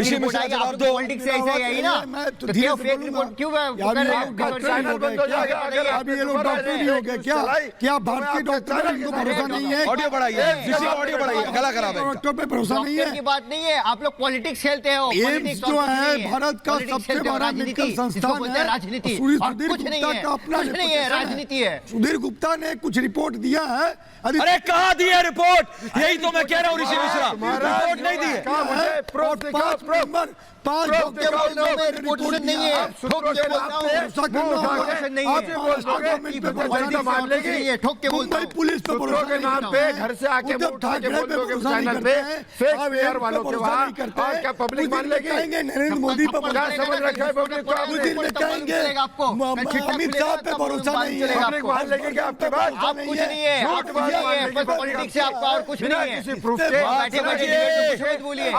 [SPEAKER 1] ऋषि मिश्रा जवाब दो।
[SPEAKER 14] पॉलिटिक्स से ऐसा ही है ना, तो क्यों फेक रिपोर्ट क्यों कर रहे हो?
[SPEAKER 7] अभी ये लोग डॉक्टर नहीं हो गए क्या भारतीय डॉक्टर इनको भरोसा नहीं है?
[SPEAKER 1] ऑडियो बढ़ाइए, ऑडियो बढ़ाइए, गला खराब है,
[SPEAKER 7] डॉक्टर पे भरोसा नहीं है।
[SPEAKER 14] की बात नहीं है, आप लोग पॉलिटिक्स खेलते हो।
[SPEAKER 7] एम्स जो है भारत का सबसे बड़ा मेडिकल संस्थान है,
[SPEAKER 14] राजनीति,
[SPEAKER 7] सुधीर गुप्ता का अपना
[SPEAKER 14] नहीं है, राजनीति है।
[SPEAKER 7] सुधीर गुप्ता ने कुछ रिपोर्ट दिया है।
[SPEAKER 1] अरे कहाँ दी है रिपोर्ट? यही तो मैं कह रहा हूँ ऋषि मिश्रा, रिपोर्ट नहीं दी है।
[SPEAKER 7] 5
[SPEAKER 14] रिपोर्ट नहीं है, ठोक के बोलता हूँ, नहीं है, ठोक के बोलता हूँ।
[SPEAKER 7] पुलिस पे भरोसा के नाम पे घर से आके उठा के बोल दोगे चैनल पे, फेक पीआर वालों के वहाँ, और क्या पब्लिक मान लेगी?
[SPEAKER 14] नरेंद्र मोदी पर
[SPEAKER 7] क्या समझ रखा है पब्लिक को? आप
[SPEAKER 14] कहेंगे
[SPEAKER 7] अमित शाह पे भरोसा नहीं है,
[SPEAKER 14] पब्लिक मान लेगी क्या आपके बात? आप कुछ नहीं है, आप कुछ नहीं है, बस पॉलिटिक्स से आपका और कुछ नहीं है।
[SPEAKER 7] किसी प्रूफ के
[SPEAKER 14] बैठे बोलिए।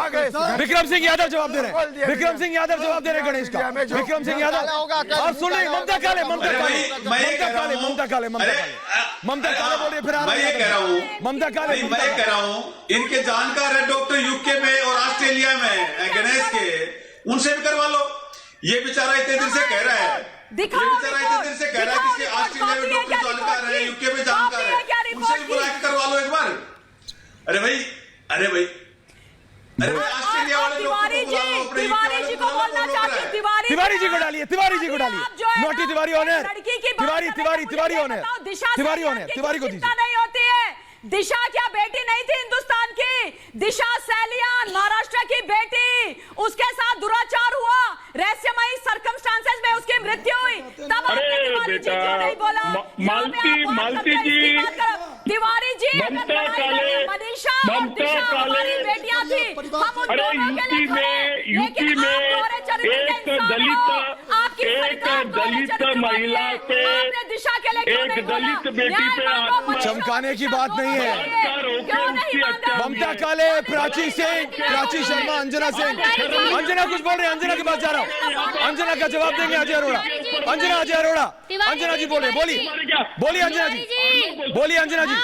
[SPEAKER 1] विक्रम सिंह यादव जवाब दे रहे हैं, विक्रम सिंह यादव जवाब दे रहे गणेश का। विक्रम सिंह यादव, आप सुन रहे, ममता काले बोल रहे, फिर
[SPEAKER 13] मैं ये कह रहा हूँ,
[SPEAKER 1] ममता काले,
[SPEAKER 13] मैं ये कह रहा हूँ, इनके जानकार है डॉक्टर यूके में और ऑस्ट्रेलिया में गणेश के, उनसे भी करवा लो। ये बेचारा इतने दिन से कह रहा है, ये बेचारा इतने दिन से कह रहा है कि ऑस्ट्रेलिया में डॉक्टर जानकार है, यूके में जानकार है, उनसे भी बुला के करवा लो एक बार। अरे भाई, ऑस्ट्रेलिया वाले
[SPEAKER 8] तिवारी जी को बोलना चाहती हूँ,
[SPEAKER 1] तिवारी जी को डालिए, तिवारी जी को डालिए, नोटी तिवारी ऑनर, तिवारी ऑनर, तिवारी को दीजिए।
[SPEAKER 8] नहीं होती है, दिशा क्या बेटी नहीं थी हिंदुस्तान की? दिशा सैलियान, महाराष्ट्र की बेटी, उसके साथ दुराचार हुआ, रहस्यमयी सर्कमस्टांसेस में उसकी मृत्यु हुई, तब आपने तिवारी जी क्यों नहीं बोला?
[SPEAKER 11] मालती जी,
[SPEAKER 8] तिवारी जी, मनीषा और दिशा हमारी बेटियां थी, हम उन दोनों के लिए खड़े, लेकिन आप दोहरे चरित्र के इंसान हो, आपकी सरकार दोहरे चरित्र वाली है, आपने दिशा के लिए क्यों नहीं बोला?
[SPEAKER 1] चमकाने की बात नहीं है। ममता काले, प्राची सिंह, प्राची शर्मा, अंजना सिंह, अंजना कुछ बोल रहे हैं, अंजना के पास जा रहा हूँ, अंजना का जवाब देंगे अजय अरोड़ा। अजय अरोड़ा, अंजना जी बोलिए अंजना जी, बोलिए अंजना जी,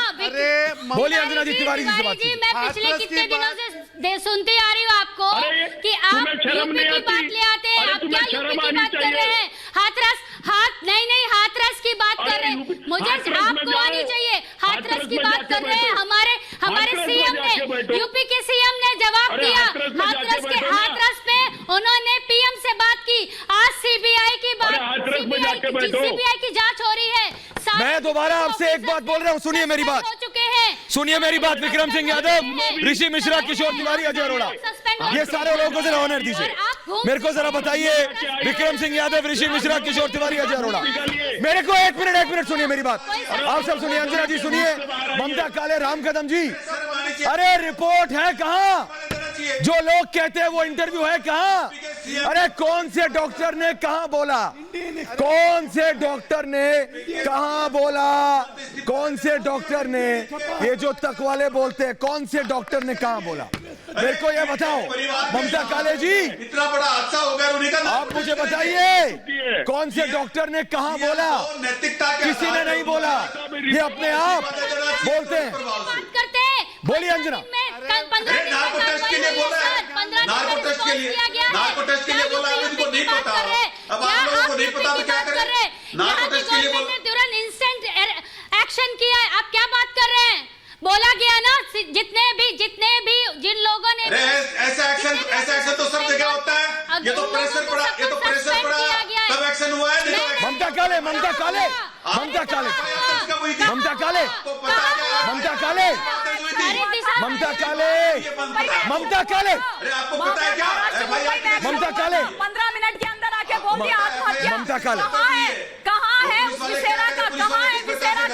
[SPEAKER 1] बोलिए अंजना जी, तिवारी जी से बात कीजिए।
[SPEAKER 10] मैं पिछले कितने दिनों से सुनती आ रही हूँ आपको कि आप यूपी की बात ले आते हैं, आप क्या यूपी की बात कर रहे हैं? हाथरस की बात कर रहे हैं, मुझे आपको आनी चाहिए। हाथरस की बात कर रहे हैं, हमारे सीएम ने, यूपी के सीएम ने जवाब दिया, हाथरस पे
[SPEAKER 1] दोबारा आपसे एक बात बोल रहा हूँ, सुनिए मेरी बात, सुनिए मेरी बात। विक्रम सिंह यादव, ऋषि मिश्रा, किशोर तिवारी, अजय अरोड़ा, ये सारे लोगों को जरा ऑनर दीजिए। मेरे को जरा बताइए, विक्रम सिंह यादव, ऋषि मिश्रा, किशोर तिवारी, अजय अरोड़ा, मेरे को एक मिनट सुनिए मेरी बात। आप सब सुनिए, अंजना जी सुनिए, ममता काले, राम कदम जी, अरे रिपोर्ट है कहाँ? जो लोग कहते हैं वो इंटरव्यू है कहाँ? अरे कौन से डॉक्टर ने कहाँ बोला? कौन से डॉक्टर ने कहाँ बोला? कौन से डॉक्टर ने, ये जो तक वाले बोलते हैं, कौन से डॉक्टर ने कहाँ बोला? मेरे को ये बताओ ममता काले जी,
[SPEAKER 13] इतना बड़ा हादसा हो गया,
[SPEAKER 1] आप मुझे बताइए कौन से डॉक्टर ने कहाँ बोला? किसी ने नहीं बोला, ये अपने आप बोलते हैं। बोलिए अंजना।
[SPEAKER 13] नार्को टेस्ट के लिए बोला है, नार्को टेस्ट के लिए बोला है, मुझको नहीं पता। अब आप लोगों को नहीं पता तो क्या करें? नार्को टेस्ट के लिए बोला,
[SPEAKER 10] तुरंत इंस्टेंट एक्शन किया है। आप क्या बात कर रहे हैं? बोला गया ना, जितने भी जिन लोगों ने
[SPEAKER 13] ऐसा एक्शन तो सब जगह होता है। ये तो प्रेशर पड़ा तब एक्शन हुआ है।
[SPEAKER 1] ममता काले, ममता काले, ममता काले, ममता काले, ममता काले, ममता काले, ममता काले,
[SPEAKER 13] आपको पता है क्या?
[SPEAKER 1] ममता काले
[SPEAKER 8] 15 मिनट के अंदर आके बोल दिया आत्महत्या।
[SPEAKER 1] ममता काले
[SPEAKER 8] कहाँ है विसेरा का? कहाँ है विसेरा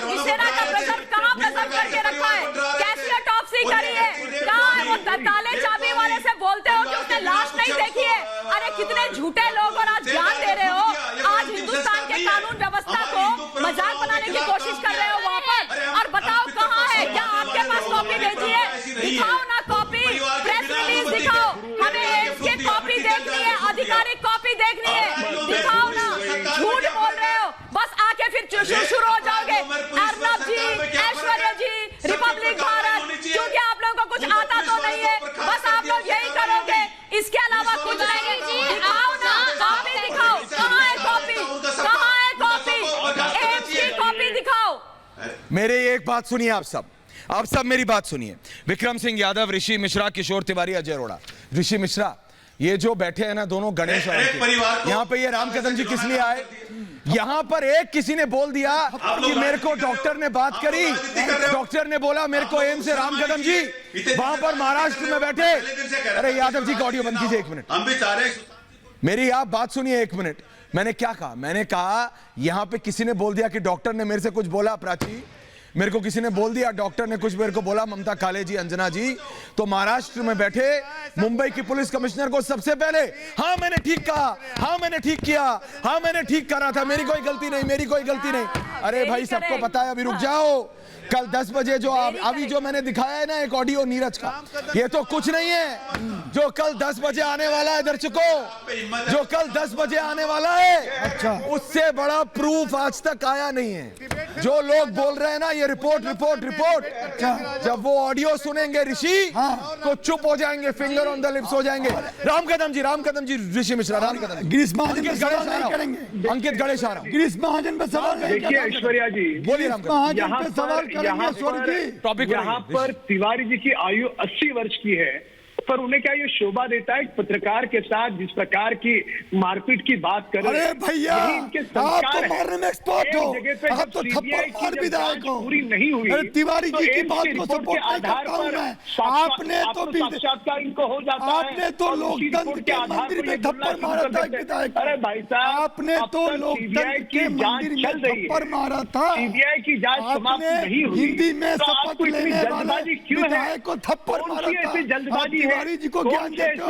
[SPEAKER 8] का प्रेशर कहाँ प्रेशर करके रखा है? कैसी ऑटोप्सी करी है? कहाँ है वो काले चाबी वाले से बोलते हो कि उसने लाश नहीं देखी है? अरे कितने झूठे लोग, और आज ज्ञान दे रहे हो, आज हिंदुस्तान के कानून व्यवस्था को मजाक बनाने की कोशिश कर रहे हो वहाँ पर। और बताओ कहाँ है? क्या आपके पास कॉपी भेजी है? दिखाओ ना कॉपी, प्रेस रिलीज दिखाओ, हमें एम्स की कॉपी देखनी है, आधिकारिक कॉपी देखनी है, दिखाओ ना। झूठ बोल रहे हो, बस आके फिर शुरू हो जाओगे। अर्नब जी, ऐश्वर्या जी, रिपब्लिक भारत, क्योंकि आप लोगों को कुछ आता तो नहीं है, बस आप लोग यही करोगे, इसके अलावा कुछ नहीं। दिखाओ ना, कॉपी दिखाओ, कहाँ है कॉपी? कहाँ है कॉपी? एम्स की कॉपी दिखाओ।
[SPEAKER 1] मेरे एक बात सुनिए, आप सब मेरी बात सुनिए। विक्रम सिंह यादव, ऋषि मिश्रा, किशोर तिवारी, अजय अरोड़ा। ऋषि मिश्रा, ये जो बैठे हैं ना दोनों गणेश और यहाँ पे ये राम कदम जी किस लिए आए? यहाँ पर एक किसी ने बोल दिया कि मेरे को डॉक्टर ने बात करी, डॉक्टर ने बोला मेरे को एम्स से, राम कदम जी वहां पर महाराष्ट्र में बैठे। अरे यादव जी का ऑडियो बंद कीजिए 1 मिनट, मेरी आप बात सुनिए 1 मिनट। मैंने क्या कहा? मैंने कहा यहाँ पे किसी ने बोल दिया कि डॉक्टर ने मेरे से कुछ बोला, प्राची मेरे को किसी ने बोल दिया, डॉक्टर ने कुछ मेरे को बोला, ममता काले जी, अंजना जी, तो महाराष्ट्र में बैठे मुंबई की पुलिस कमिश्नर को सबसे पहले हाँ मैंने ठीक कहा, हाँ मैंने ठीक किया, हाँ मैंने ठीक करा था, मेरी कोई गलती नहीं, मेरी कोई गलती नहीं। अरे भाई सबको पता है, अभी रुक जाओ। कल 10 बजे जो अभी जो मैंने दिखाया है ना एक ऑडियो नीरज का, ये तो कुछ नहीं है। जो कल 10 बजे आने वाला है दर्शकों, जो कल 10 बजे आने वाला है, अच्छा, उससे बड़ा प्रूफ आज तक आया नहीं है। जो लोग बोल रहे हैं ना ये रिपोर्ट, जब वो ऑडियो सुनेंगे ऋषि तो चुप हो जाएंगे, फिंगर ऑन द लिप्स हो जाएंगे। राम कदम जी, ऋषि मिश्रा, राम कदम, गिरीश महाजन, अंकित गणेश आ रहा हूं, गिरीश महाजन पे सवाल।
[SPEAKER 6] देखिए ऐश्वर्या जी,
[SPEAKER 1] बोलिए राम कदम।
[SPEAKER 6] यहाँ पर तिवारी जी की आयु 80 वर्ष की है, पर उन्हें क्या ये शोभा देता है पत्रकार के साथ जिस प्रकार की मारपीट की बात कर रहे हैं?
[SPEAKER 7] अरे भैया, आप तो मारने में एक्सपर्ट हो, आप तो थप्पड़ मार विधायक हो।
[SPEAKER 6] पूरी नहीं हुई,
[SPEAKER 7] अरे तिवारी जी की बात को सपोर्ट आधार पर आपने तो
[SPEAKER 6] साक्षात्कार इनको हो जाता है,
[SPEAKER 7] आपने तो लोकतंत्र के मंदिर में थप्पड़ मारा था विधायक।
[SPEAKER 6] अरे भाई साहब,
[SPEAKER 7] आपने तो लोकतंत्र के मंदिर में थप्पड़ मारा था,
[SPEAKER 6] सीबीआई की जांच समाप्त नहीं हुई,
[SPEAKER 7] हिंदी में शपथ लेने वाले विधायक को थप्पड़ मारा था।
[SPEAKER 6] जल्दबाजी है,
[SPEAKER 7] तिवारी जी को ज्ञान देते हो?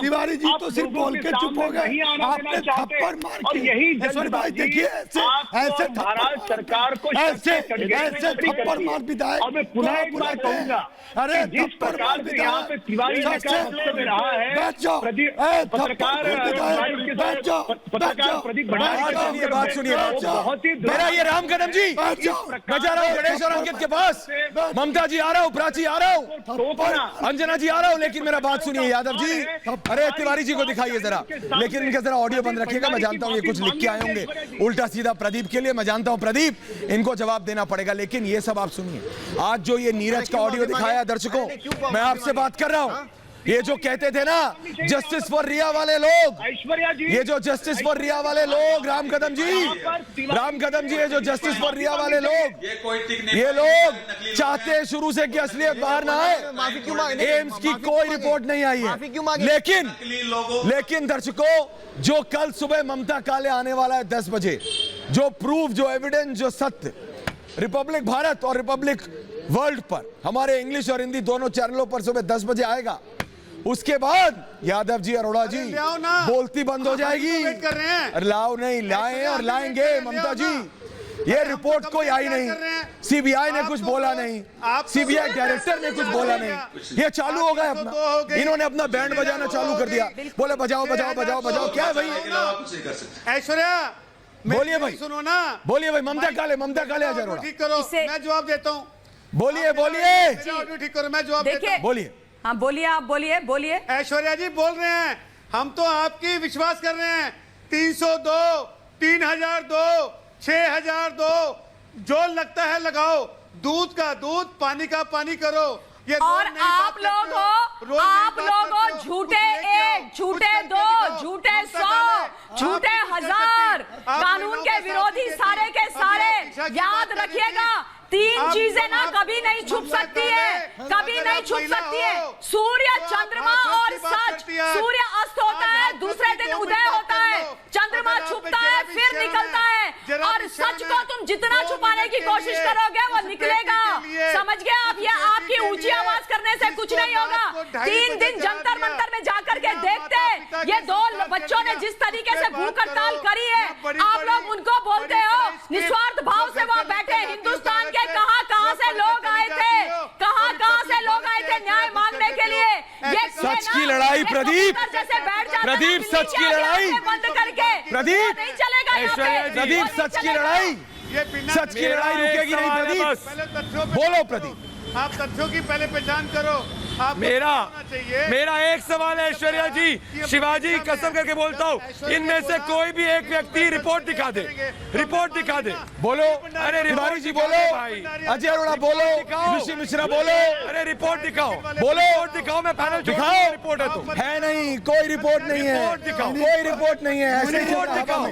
[SPEAKER 7] तिवारी जी तो सिर्फ बोल के चुप हो गए, आपने थप्पड़ मार के।
[SPEAKER 6] यही
[SPEAKER 7] भाई देखिए, ऐसे
[SPEAKER 6] महाराष्ट्र सरकार को
[SPEAKER 7] ऐसे थप्पड़ मार विधायक।
[SPEAKER 6] और मैं पुनः एक बात कहूंगा, अरे जिस प्रकार से यहाँ पे तिवारी जी का वक्तव्य रहा है, पत्रकार प्रदीप भंडारी,
[SPEAKER 1] बात सुनिए,
[SPEAKER 6] बहुत ही
[SPEAKER 1] मेरा ये राम कदम जी, मैं जा रहा हूँ गणेश और अंकित के पास, ममता जी आ रहा हूँ, प्राची आ रहा हूँ, अंजना जी आ रहा हूँ, लेकिन मेरा बात सुनिए यादव जी। अरे तिवारी जी को दिखाइए जरा, लेकिन इनका जरा ऑडियो बंद रखिएगा। मैं जानता हूँ ये कुछ लिख के आए होंगे उल्टा सीधा प्रदीप के लिए, मैं जानता हूँ प्रदीप इनको जवाब देना पड़ेगा, लेकिन ये सब आप सुनिए। आज जो ये नीरज का ऑडियो दिखाया दर्शकों, मैं आपसे बात कर रहा हूँ, ये जो कहते थे ना जस्टिस फॉर रिया वाले लोग,
[SPEAKER 6] ऐश्वर्या जी,
[SPEAKER 1] ये जो जस्टिस फॉर रिया वाले लोग, राम कदम जी, ये जो जस्टिस फॉर रिया वाले लोग, ये लोग चाहते हैं शुरू से कि असलियत बाहर ना आए। एम्स की कोई रिपोर्ट नहीं आई है, लेकिन दर्शकों, जो कल सुबह ममता काले आने वाला है 10 बजे, जो प्रूफ, जो एविडेंस, जो सत्य रिपब्लिक भारत और रिपब्लिक वर्ल्ड पर, हमारे इंग्लिश और हिंदी दोनों चैनलों पर सुबह 10 बजे आएगा, उसके बाद यादव जी, अरोड़ा जी बोलती बंद हो जाएगी।
[SPEAKER 15] कर रहे हैं,
[SPEAKER 1] लाओ नहीं, लाए और लाएंगे ममता जी। ये रिपोर्ट कोई आई नहीं, सीबीआई ने कुछ बोला नहीं, सीबीआई डायरेक्टर ने कुछ बोला नहीं, ये चालू हो गया अपना, इन्होंने अपना बैंड बजाना चालू कर दिया, बोले बजाओ बजाओ बजाओ बजाओ। क्या है भाई?
[SPEAKER 15] ऐश्वर्या
[SPEAKER 1] बोलिए भाई,
[SPEAKER 15] सुनो ना,
[SPEAKER 1] बोलिए भाई। ममता काले आ जाओ,
[SPEAKER 15] ठीक करो, मैं जवाब देता हूँ।
[SPEAKER 1] बोलिए
[SPEAKER 15] ठीक करो, मैं जवाब देता हूँ।
[SPEAKER 1] बोलिए।
[SPEAKER 8] हाँ बोलिए, आप बोलिए।
[SPEAKER 15] ऐश्वर्या जी बोल रहे हैं, हम तो आपकी विश्वास कर रहे हैं। 302, 3002, 6002, जो लगता है लगाओ, दूध का दूध, पानी का पानी करो। ये
[SPEAKER 8] और आप लोग हो झूठे 1, झूठे 2, झूठे 100, झूठे 1000, कानून के विरोधी सारे के सारे। याद रखिएगा, 3 चीजें ना कभी नहीं छुप सकती है, कभी नहीं छुप सकती है। सूर्य, चंद्रमा और सच। सूर्य अस्त होता है, दूसरे दिन उदय होता है, चंद्रमा छुपता है फिर निकलता है, और सच को तुम जितना छुपाने की कोशिश करोगे वो निकलेगा। समझ गए आप? ये आपकी ऊंची आवाज करने से कुछ नहीं होगा। 3 दिन जंतर मंतर में जाकर के देखते, ये 2 बच्चों ने जिस तरीके से भूख हड़ताल करी है, आप लोग उनको बोलते हो निस्वार्थ भाव से वहां बैठे। हिंदुस्तान के कहां से लोग आए थे, कहां से लोग आए थे न्याय मांगने के लिए। ये
[SPEAKER 1] सच की लड़ाई प्रदीप, सच की लड़ाई
[SPEAKER 8] बंद करके
[SPEAKER 1] प्रदीप,
[SPEAKER 8] नहीं चलेगा यहाँ पे।
[SPEAKER 1] प्रदीप सच की लड़ाई रुकेगी नहीं प्रदीप। बोलो प्रदीप,
[SPEAKER 15] आप तथ्यों की पहले पहचान करो।
[SPEAKER 12] मेरा एक सवाल है ऐश्वर्या जी, शिवाजी कसम करके बोलता हूँ, इनमें से कोई भी एक व्यक्ति रिपोर्ट दिखा दे, रिपोर्ट दिखा दे।
[SPEAKER 1] बोलो, अरे तिवारी जी बोलो, अजय अरोड़ा बोलो, ऋषि मिश्रा बोलो,
[SPEAKER 12] अरे रिपोर्ट दिखाओ,
[SPEAKER 1] बोलो,
[SPEAKER 12] रिपोर्ट दिखाओ। मैं पैनल
[SPEAKER 1] दिखाओ,
[SPEAKER 12] रिपोर्ट है तो
[SPEAKER 1] है नहीं, कोई रिपोर्ट नहीं है, कोई रिपोर्ट नहीं है, ऐसे
[SPEAKER 12] रिपोर्ट दिखाओ,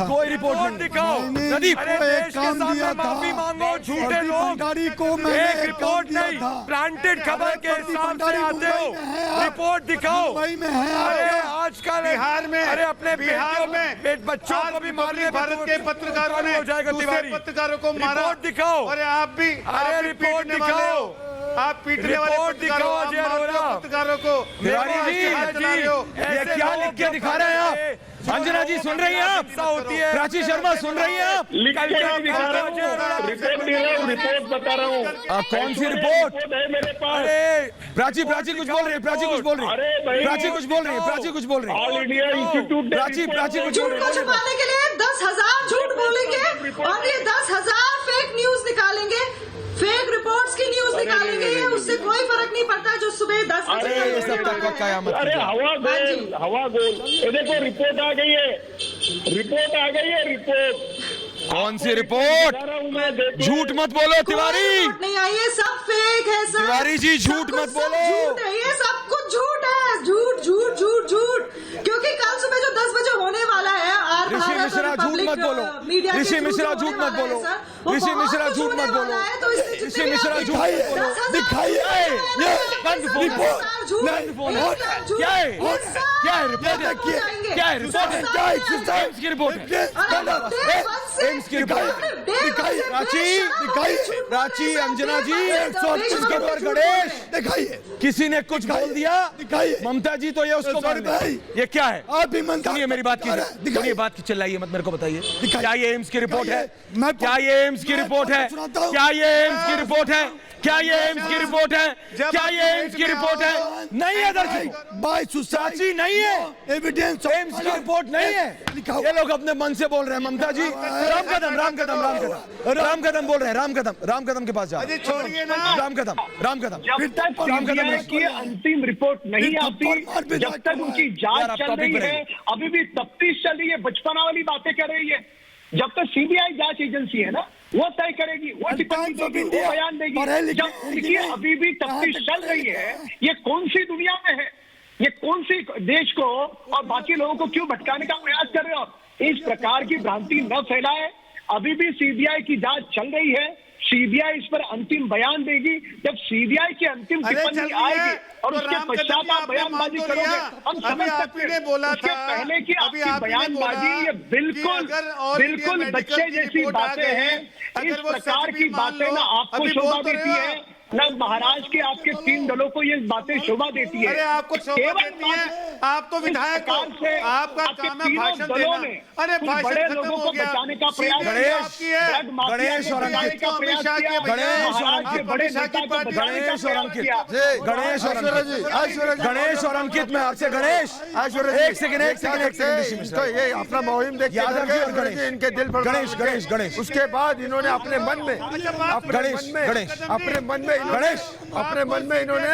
[SPEAKER 1] कोई रिपोर्ट
[SPEAKER 12] दिखाओ।
[SPEAKER 1] प्रदीप,
[SPEAKER 12] अरे देश के सामने माफी मांगो, झूठे लोग, एक रिपोर्ट नहीं, प्लांटेड खबर के हिसाब से आते हो, रिपोर्ट दिखाओ। अरे आजकल
[SPEAKER 15] बिहार में,
[SPEAKER 12] अरे अपने
[SPEAKER 15] बिहार में
[SPEAKER 12] बच्चों को भी मारने,
[SPEAKER 15] भारत के पत्रकारों ने
[SPEAKER 12] हो जाएगा तिवारी,
[SPEAKER 15] पत्रकारों को मारा।
[SPEAKER 12] रिपोर्ट दिखाओ।
[SPEAKER 15] अरे आप भी,
[SPEAKER 12] अरे रिपोर्ट दिखाओ,
[SPEAKER 15] आप पीटने वाले पत्रकारों को।
[SPEAKER 1] तिवारी जी, ये क्या लिख के दिखा रहे हैं आप? अंजना जी सुन रही हैं आप? प्राची शर्मा सुन रही हैं आप?
[SPEAKER 11] रिपोर्ट बता रहा हूँ।
[SPEAKER 1] कौन सी रिपोर्ट
[SPEAKER 11] है मेरे पास?
[SPEAKER 1] प्राची कुछ बोल रही है, प्राची कुछ बोल रही है, प्राची कुछ बोल रही है, प्राची कुछ बोल रही है।
[SPEAKER 11] ऑल इंडिया इंस्टीट्यूट
[SPEAKER 1] प्राची कुछ बोल
[SPEAKER 16] झूठ को छुपाने के लिए 10,000 झूठ बोलेंगे और ये 10,000 फेक न्यूज निकालेंगे, फेक रिपोर्ट्स की न्यूज निकालेंगे। उससे कोई फर्क नहीं पड़ता जो सुबह 10 बजे।
[SPEAKER 11] अरे हवा गोल। ये देखो रिपोर्ट आ गई है, रिपोर्ट।
[SPEAKER 1] कौन सी रिपोर्ट? झूठ मत बोलो तिवारी।
[SPEAKER 16] नहीं आई है, सब फेक है सर।
[SPEAKER 1] तिवारी जी झूठ मत बोलो,
[SPEAKER 16] झूठ है ये, सब कुछ झूठ है, झूठ झूठ झूठ झूठ। क्योंकि कल सुबह जो 10 बजे होने वाला है,
[SPEAKER 1] ऋषि मिश्रा झूठ मत बोलो, ऋषि मिश्रा झूठ मत बोलो, ऋषि मिश्रा झूठ मत बोलो, ऋषि मिश्रा झूठ मत बोलो। दिखाइए ये बंद फोन है, क्या है रिपोर्ट है, क्या है रिपोर्ट है, क्या है एम्स की रिपोर्ट है, एम्स की रिपोर्ट। प्राची, अंजना जी, इसके ऊपर गणेश दिखाइए। किसी ने कुछ बोल दिया, दिखाइए। ममता जी तो ये उसको मान रही, ये क्या है? आप भी मन सुनिए मेरी बात कीजिए, सुनिए बात की, चिल्लाइए मत, मेरे को बताइए क्या ये एम्स की रिपोर्ट है? क्या ये एम्स की रिपोर्ट है? क्या ये एम्स की रिपोर्ट है? क्या ये एम्स की रिपोर्ट है? क्या ये एम्स की रिपोर्ट है? नहीं है दर्शकों, साची नहीं है, एविडेंस एम्स की रिपोर्ट नहीं है। ये लोग अपने मन से बोल रहे हैं। ममता जी, राम कदम बोल रहे हैं, राम कदम के पास जाओ,
[SPEAKER 15] छोड़िए ना,
[SPEAKER 1] राम कदम
[SPEAKER 6] की अंतिम रिपोर्ट नहीं आती, जब तक उनकी जांच चल रही है, अभी भी तफ्तीश चल रही है, बचपना वाली बातें कर रही है। जब तक सीबीआई जांच एजेंसी है ना, वो तय करेगी, वो टिप्पणी देगी, वो बयान देगी। जब उनकी अभी भी तफ्तीश चल रही है, ये कौन सी दुनिया में है? ये कौन सी देश को और बाकी लोगों को क्यों भटकाने का प्रयास कर रहे हो? इस प्रकार की भ्रांति न फैलाए। अभी भी सीबीआई की जांच चल रही है, सीबीआई इस पर अंतिम बयान देगी। जब सीबीआई की अंतिम टिप्पणी आएगी और उसके पश्चात आप बयानबाजी करोगे, हम समझ सकते हैं। उसके पहले की आपकी बयानबाजी ये बिल्कुल बच्चे जैसी बातें हैं। इस प्रकार की बातें ना आपको शोभा देती है, न महाराज के आपके 3 दलों को ये बातें शोभा देती है।
[SPEAKER 15] अरे आपको शोभा देती है, आप तो विधायक हो, आपका काम है भाषण देना। अरे
[SPEAKER 6] बड़े लोगों को बचाने का प्रयास
[SPEAKER 1] गणेश और अंकित, गणेश और अंकित में आपसे गणेश एक सेकंड
[SPEAKER 7] ये अपना मुहिम देखिए इनके दिल पर
[SPEAKER 1] गणेश
[SPEAKER 7] उसके बाद इन्होंने अपने मन में इन्होंने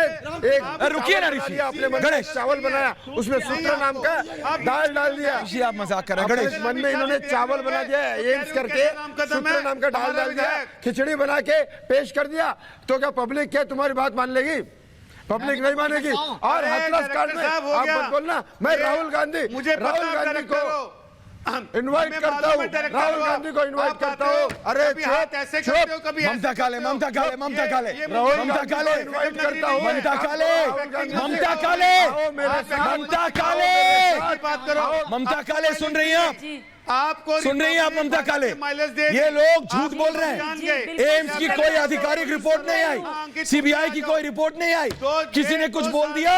[SPEAKER 7] एक
[SPEAKER 1] रुकिए ना ऋषि,
[SPEAKER 7] अपने मन में चावल बनाया, उसमें सूत्र नाम का दाल डाल दिया।
[SPEAKER 1] आप मजाक कर रहे हैं। गणेश
[SPEAKER 7] मन में इन्होंने चावल बना दिया, एम्स करके सूत्र नाम का दाल डाल दिया, खिचड़ी बना के पेश कर दिया। तो क्या पब्लिक क्या तुम्हारी बात मान लेगी? पब्लिक नहीं मानेगी। और हाथरस कांड में आप मत बोलना, मैं राहुल गांधी को इनवाइट करता हूँ, राहुल गांधी को इनवाइट करता हूँ। अरे
[SPEAKER 1] ममता काले
[SPEAKER 7] इनवाइट करता हूँ,
[SPEAKER 1] ममता काले सुन रही हैं आप? सुन रही हैं आप ममता काले? ये लोग झूठ बोल रहे हैं। एम्स की कोई आधिकारिक रिपोर्ट नहीं आई, सीबीआई की कोई रिपोर्ट नहीं आई, किसी ने कुछ बोल दिया।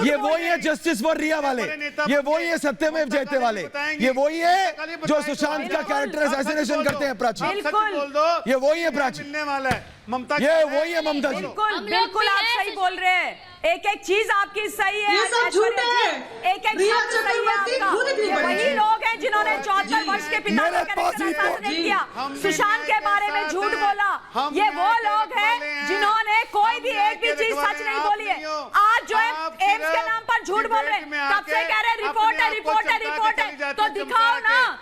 [SPEAKER 1] ये वही है जस्टिस फॉर रिया वाले, ये वही है सत्यमेव जयते वाले, ये वही है जो सुशांत का कैरेक्टर असैसिनेशन करते हैं। प्राची, ये वही है प्राची,
[SPEAKER 15] ममता,
[SPEAKER 1] ये वही है ममता जी।
[SPEAKER 8] बिल्कुल आप सही बोल रहे हैं। एक एक चीज आपकी सही है,
[SPEAKER 16] ये सब झूठ है।
[SPEAKER 8] एक एक शब्द सही है आपका। ये वही लोग हैं जिन्होंने 74 वर्ष के पिता का कैरेक्टर किया, सुशांत के बारे में झूठ बोला। ये वो लोग हैं जिन्होंने कोई भी एक भी चीज सच नहीं बोली है। आज जो है एम्स के नाम पर झूठ बोल रहे हैं, तब से कह रहे रिपोर्ट है, रिपोर्ट है, रिपोर्ट है। तो दिखाओ ना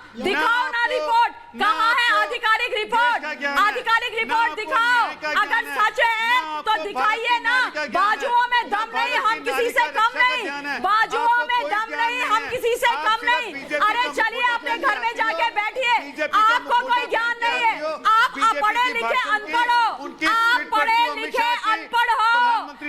[SPEAKER 8] रिपोर्ट, कहाँ है आधिकारिक रिपोर्ट? आधिकारिक रिपोर्ट दिखाओ। अगर सच है तो दिखाइए ना। बाजुओं में दम नहीं, हम किसी से कम नहीं। बाजुओं में दम नहीं, हम किसी से कम नहीं। अरे चलिए अपने घर में जाके बैठिए, आपको कोई ज्ञान नहीं है। आप पढ़े लिखे अनपढ़ हो, आप पढ़े लिखे अनपढ़ हो,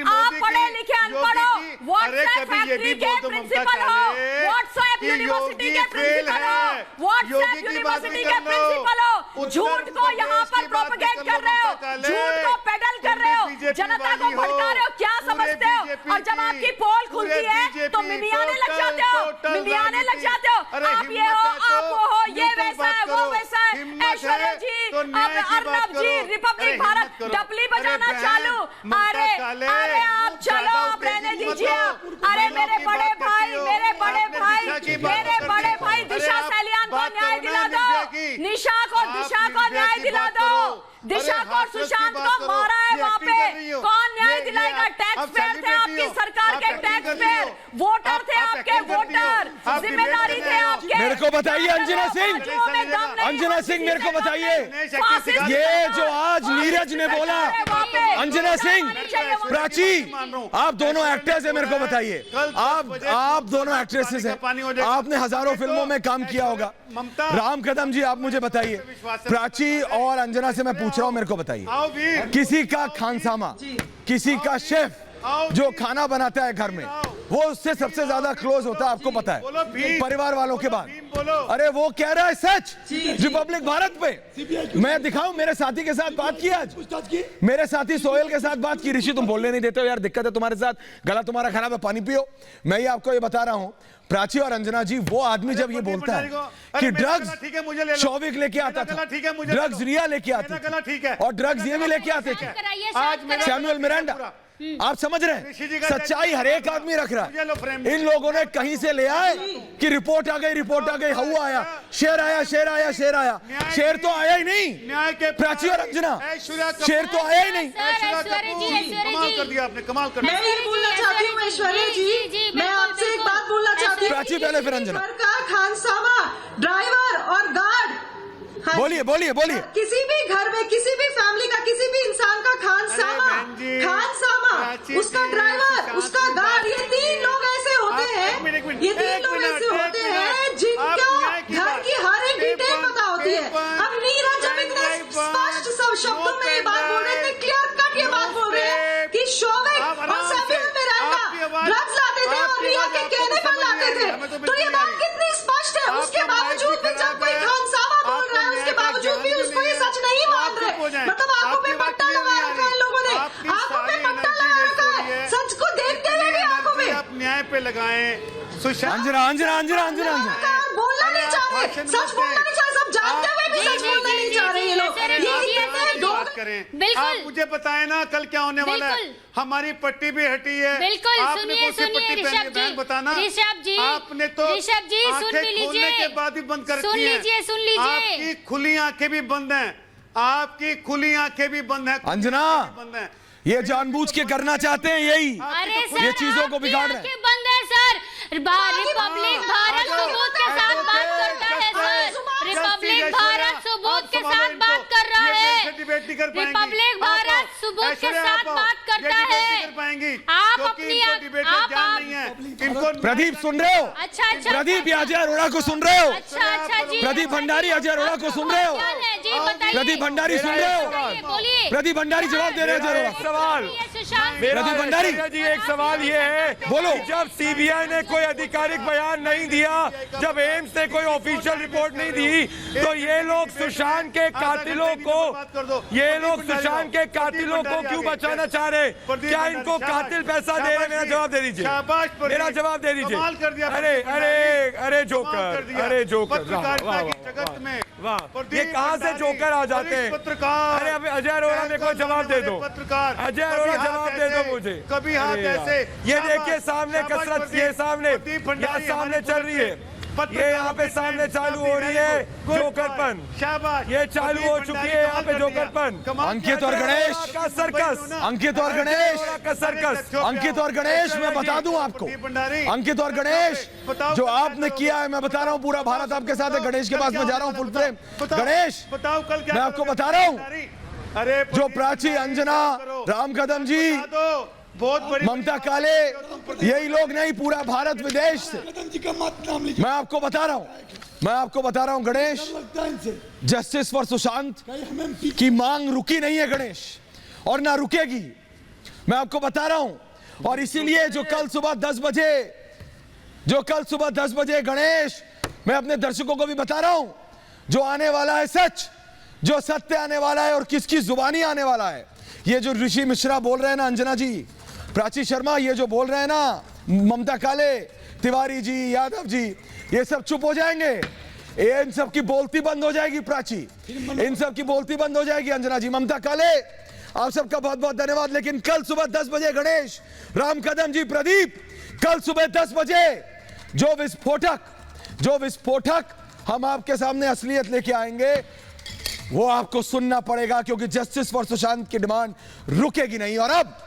[SPEAKER 8] आप पढ़े लिखे अनपढ़ हो। व्हाट्सएप फैक्ट्री के प्रिंसिपल हो, व्हाट्सएप यूनिवर्सिटी के प्रिंसिपल हो, व्हाट्सएप यूनिवर्सिटी के प्रिंसिपल हो। झूठ को यहाँ पर प्रोपेगेट कर रहे हो, झूठ को पेडल कर रहे हो, जनता को भड़का रहे हो। क्या समझते हो? और जब आपकी पोल खुलती है तो मिमियाने लग जाते हो, मिमियाने लग जाते हो। आप ये हो, आप वो हो, ये वैसा है, वो वैसा है। ऐश्वर्या जी, अर्नब जी, रिपब्लिक भारत डपली बजाना चालू। अरे आप चलो, आप रहने दीजिए। अरे मेरे बड़े भाई दिशा सैलियान को न्याय दिला दो, निशा को न्याय दिला दो। दिशा को सुशांत को मारा है वहाँ पे, कौन न्याय दिलाएगा? टैक्स पेयर थे आपकी सरकार के, टैक्स पेयर, वोटर थे आपके, वोटर, जिम्मेदारी थे आपके।
[SPEAKER 1] मेरे को बताइए अंजना सिंह मेरे को बताइए, ये जो आज नीरज ने बोला, अंजना सिंह, प्राची, आप दोनों एक्टर्स हैं। मेरे को बताइए, आप दोनों एक्ट्रेसेस हैं, आपने हजारों फिल्मों में काम किया होगा। राम कदम जी, आप मुझे बताइए, प्राची और अंजना से मैं पूछ रहा हूं, मेरे को बताइए, किसी का खानसामा, किसी का शेफ जो खाना बनाता है घर में, वो उससे सबसे ज्यादा क्लोज होता है, आपको पता है, परिवार वालों के बाद। अरे वो कह रहा है सच रिपब्लिक भारत पे। मैं दिखाऊं, मेरे साथी के साथ बात की आज, मेरे साथी सोहेल के साथ बात की। ऋषि तुम बोलने नहीं देते हो यार, दिक्कत है तुम्हारे साथ, गला तुम्हारा खराब है, पानी पियो। मैं ये आपको ये बता रहा हूं, प्राची और अंजना जी, वो आदमी जब ये बोलता है कि ड्रग्स शौविक लेके आता था, ड्रग्स रिया लेके आती, और ड्रग्स ये भी लेके आते थे, सैमुअल मिरांडा। आप समझ रहे हैं, सच्चाई हर एक आदमी रख रहा है। इन लोगों ने कहीं से ले आए कि रिपोर्ट आ गई, हवा आया, शेर आया, शेर तो आया ही नहीं। प्राची और अंजना, शेर तो आया ही नहीं।
[SPEAKER 15] कमाल कर दिया आपने, कमाल कर दिया।
[SPEAKER 16] मैं ये बोलना चाहती हूँ ऐश्वर्या जी, मैं आपसे एक बात बोलना चाहती हूँ।
[SPEAKER 1] प्राची पहले, फिर अंजना।
[SPEAKER 16] का खानसामा, ड्राइवर और गार्ड हाँ
[SPEAKER 1] बोलिए बोलिए बोलिए।
[SPEAKER 16] किसी भी घर में किसी भी फैमिली का किसी भी इंसान का खानसामा उसका ड्राइवर उसका गार्ड ये 3 लोग ऐसे होते हैं ये 3 लोग ऐसे होते हैं जिनका घर की हर एक डिटेल पता होती है। अब नीरज जब इतने स्पष्ट सब शब्दों में ये बात बोल रहे थे क्लियर कट ये बात बोल रहे हैं कि शोविक और सैमुअल मिरांडा ड्रग्स लाते थे और रिया के कहने पर लाते थे तो ये बात कितनी स्पष्ट है। उसके बावजूद भी जब कोई खानसामा बोल रहा है उसके बावजूद भी उसको ये सच नहीं मान रहे। मतलब आंखों पे पट्टा लगा रखा है लोगों ने आंखों पे पट्टा लगा रखा है सच को देखते हुए भी आंखों में।
[SPEAKER 15] आप न्याय पे लगाएं
[SPEAKER 1] अंजना
[SPEAKER 16] बोलना नहीं चाह रहे सच बोलना नहीं चाह रहे सब जानते हुए भी सच बोलना नहीं चाह रहे ये लोग
[SPEAKER 15] बात करें। आप मुझे बताएं ना कल क्या होने वाला है। हमारी पट्टी भी हटी है।
[SPEAKER 10] बिल्कुल
[SPEAKER 15] आपने कौन सी पट्टी पहनी बहन बताना। आपने तो आंखें खोलने के बाद भी बंद कर रखी हैं। आपकी खुली आंखें भी बंद हैं। आपकी खुली आंखें भी बंद हैं।
[SPEAKER 1] अंजना
[SPEAKER 15] बंद हैं।
[SPEAKER 1] ये जानबूझ के करना चाहते हैं यही ये चीजों को बिगाड़ रहे हैं।
[SPEAKER 10] बंद है सर। रिपब्लिक भारत सबूत के साथ बात करता है सर। रिपब्लिक भारत सबूत के साथ बात कर रहा है। रिपब्लिक भारत सबूत के साथ बात करता है। आप अपनी
[SPEAKER 1] प्रदीप सुन रहे हो।
[SPEAKER 10] अच्छा
[SPEAKER 1] प्रदीप अजय अरोड़ा को सुन रहे हो।
[SPEAKER 10] अच्छा जी
[SPEAKER 1] प्रदीप भंडारी अजय अरोड़ा को सुन रहे हो। प्रदीप भंडारी सुन रहे हो। प्रदीप भंडारी जवाब दे रहे हैं।
[SPEAKER 12] प्रदीप भंडारी जी एक सवाल ये है
[SPEAKER 1] बोलो
[SPEAKER 12] जब सीबीआई ने कोई आधिकारिक बयान नहीं दिया जब एम्स ने कोई ऑफिशियल रिपोर्ट नहीं दी तो ये लोग सुशांत के कातिलों को क्यों बचाना चाह रहे। क्या इनको कातिल पैसा दे रहे। मेरा जवाब दे दीजिए। मेरा जवाब दे दीजिए। अरे जोकर
[SPEAKER 15] जगत में
[SPEAKER 12] ये कहाँ से जोकर आ जाते हैं। अरे अब अजय अरोड़ा ने कोई जवाब दे दो। अजय अरोड़ा जवाब दे दो मुझे।
[SPEAKER 15] कभी हाथ ऐसे
[SPEAKER 12] ये देखिए सामने कसरत ये सामने चल रही है। ये यहाँ पे सामने चालू हो रही है जोकरपन। ये चालू हो चुकी है यहाँ पे जोकरपन।
[SPEAKER 1] अंकित और गणेश
[SPEAKER 12] का सर्कस।
[SPEAKER 1] अंकित और गणेश
[SPEAKER 12] का सर्कस।
[SPEAKER 1] अंकित और गणेश मैं बता दूं आपको अंकित और गणेश जो आपने किया है मैं बता रहा हूँ पूरा भारत आपके साथ है। गणेश के पास मैं जा रहा हूँ फुल फ्रेम। गणेश मैं आपको बता रहा हूँ जो प्राची अंजना राम कदम जी ममता काले यही लोग नहीं पूरा भारत विदेश से मैं आपको बता रहा हूं गणेश जस्टिस फॉर सुशांत की मांग रुकी नहीं है गणेश और ना रुकेगी। मैं आपको बता रहा हूं और इसीलिए जो कल सुबह 10 बजे गणेश मैं अपने दर्शकों को भी बता रहा हूं जो आने वाला है सच जो सत्य आने वाला है और किसकी जुबानी आने वाला है। ये जो ऋषि मिश्रा बोल रहे हैं ना अंजना जी प्राची शर्मा ये जो बोल रहे हैं ना ममता काले तिवारी जी यादव जी ये सब चुप हो जाएंगे। इन सब की बोलती बंद हो जाएगी प्राची इन सब की बोलती बंद हो जाएगी अंजना जी ममता काले आप सबका बहुत बहुत धन्यवाद। लेकिन कल सुबह 10 बजे गणेश राम कदम जी प्रदीप कल सुबह 10 बजे जो विस्फोटक हम आपके सामने असलियत लेके आएंगे वो आपको सुनना पड़ेगा क्योंकि जस्टिस फॉर सुशांत की डिमांड रुकेगी नहीं। और अब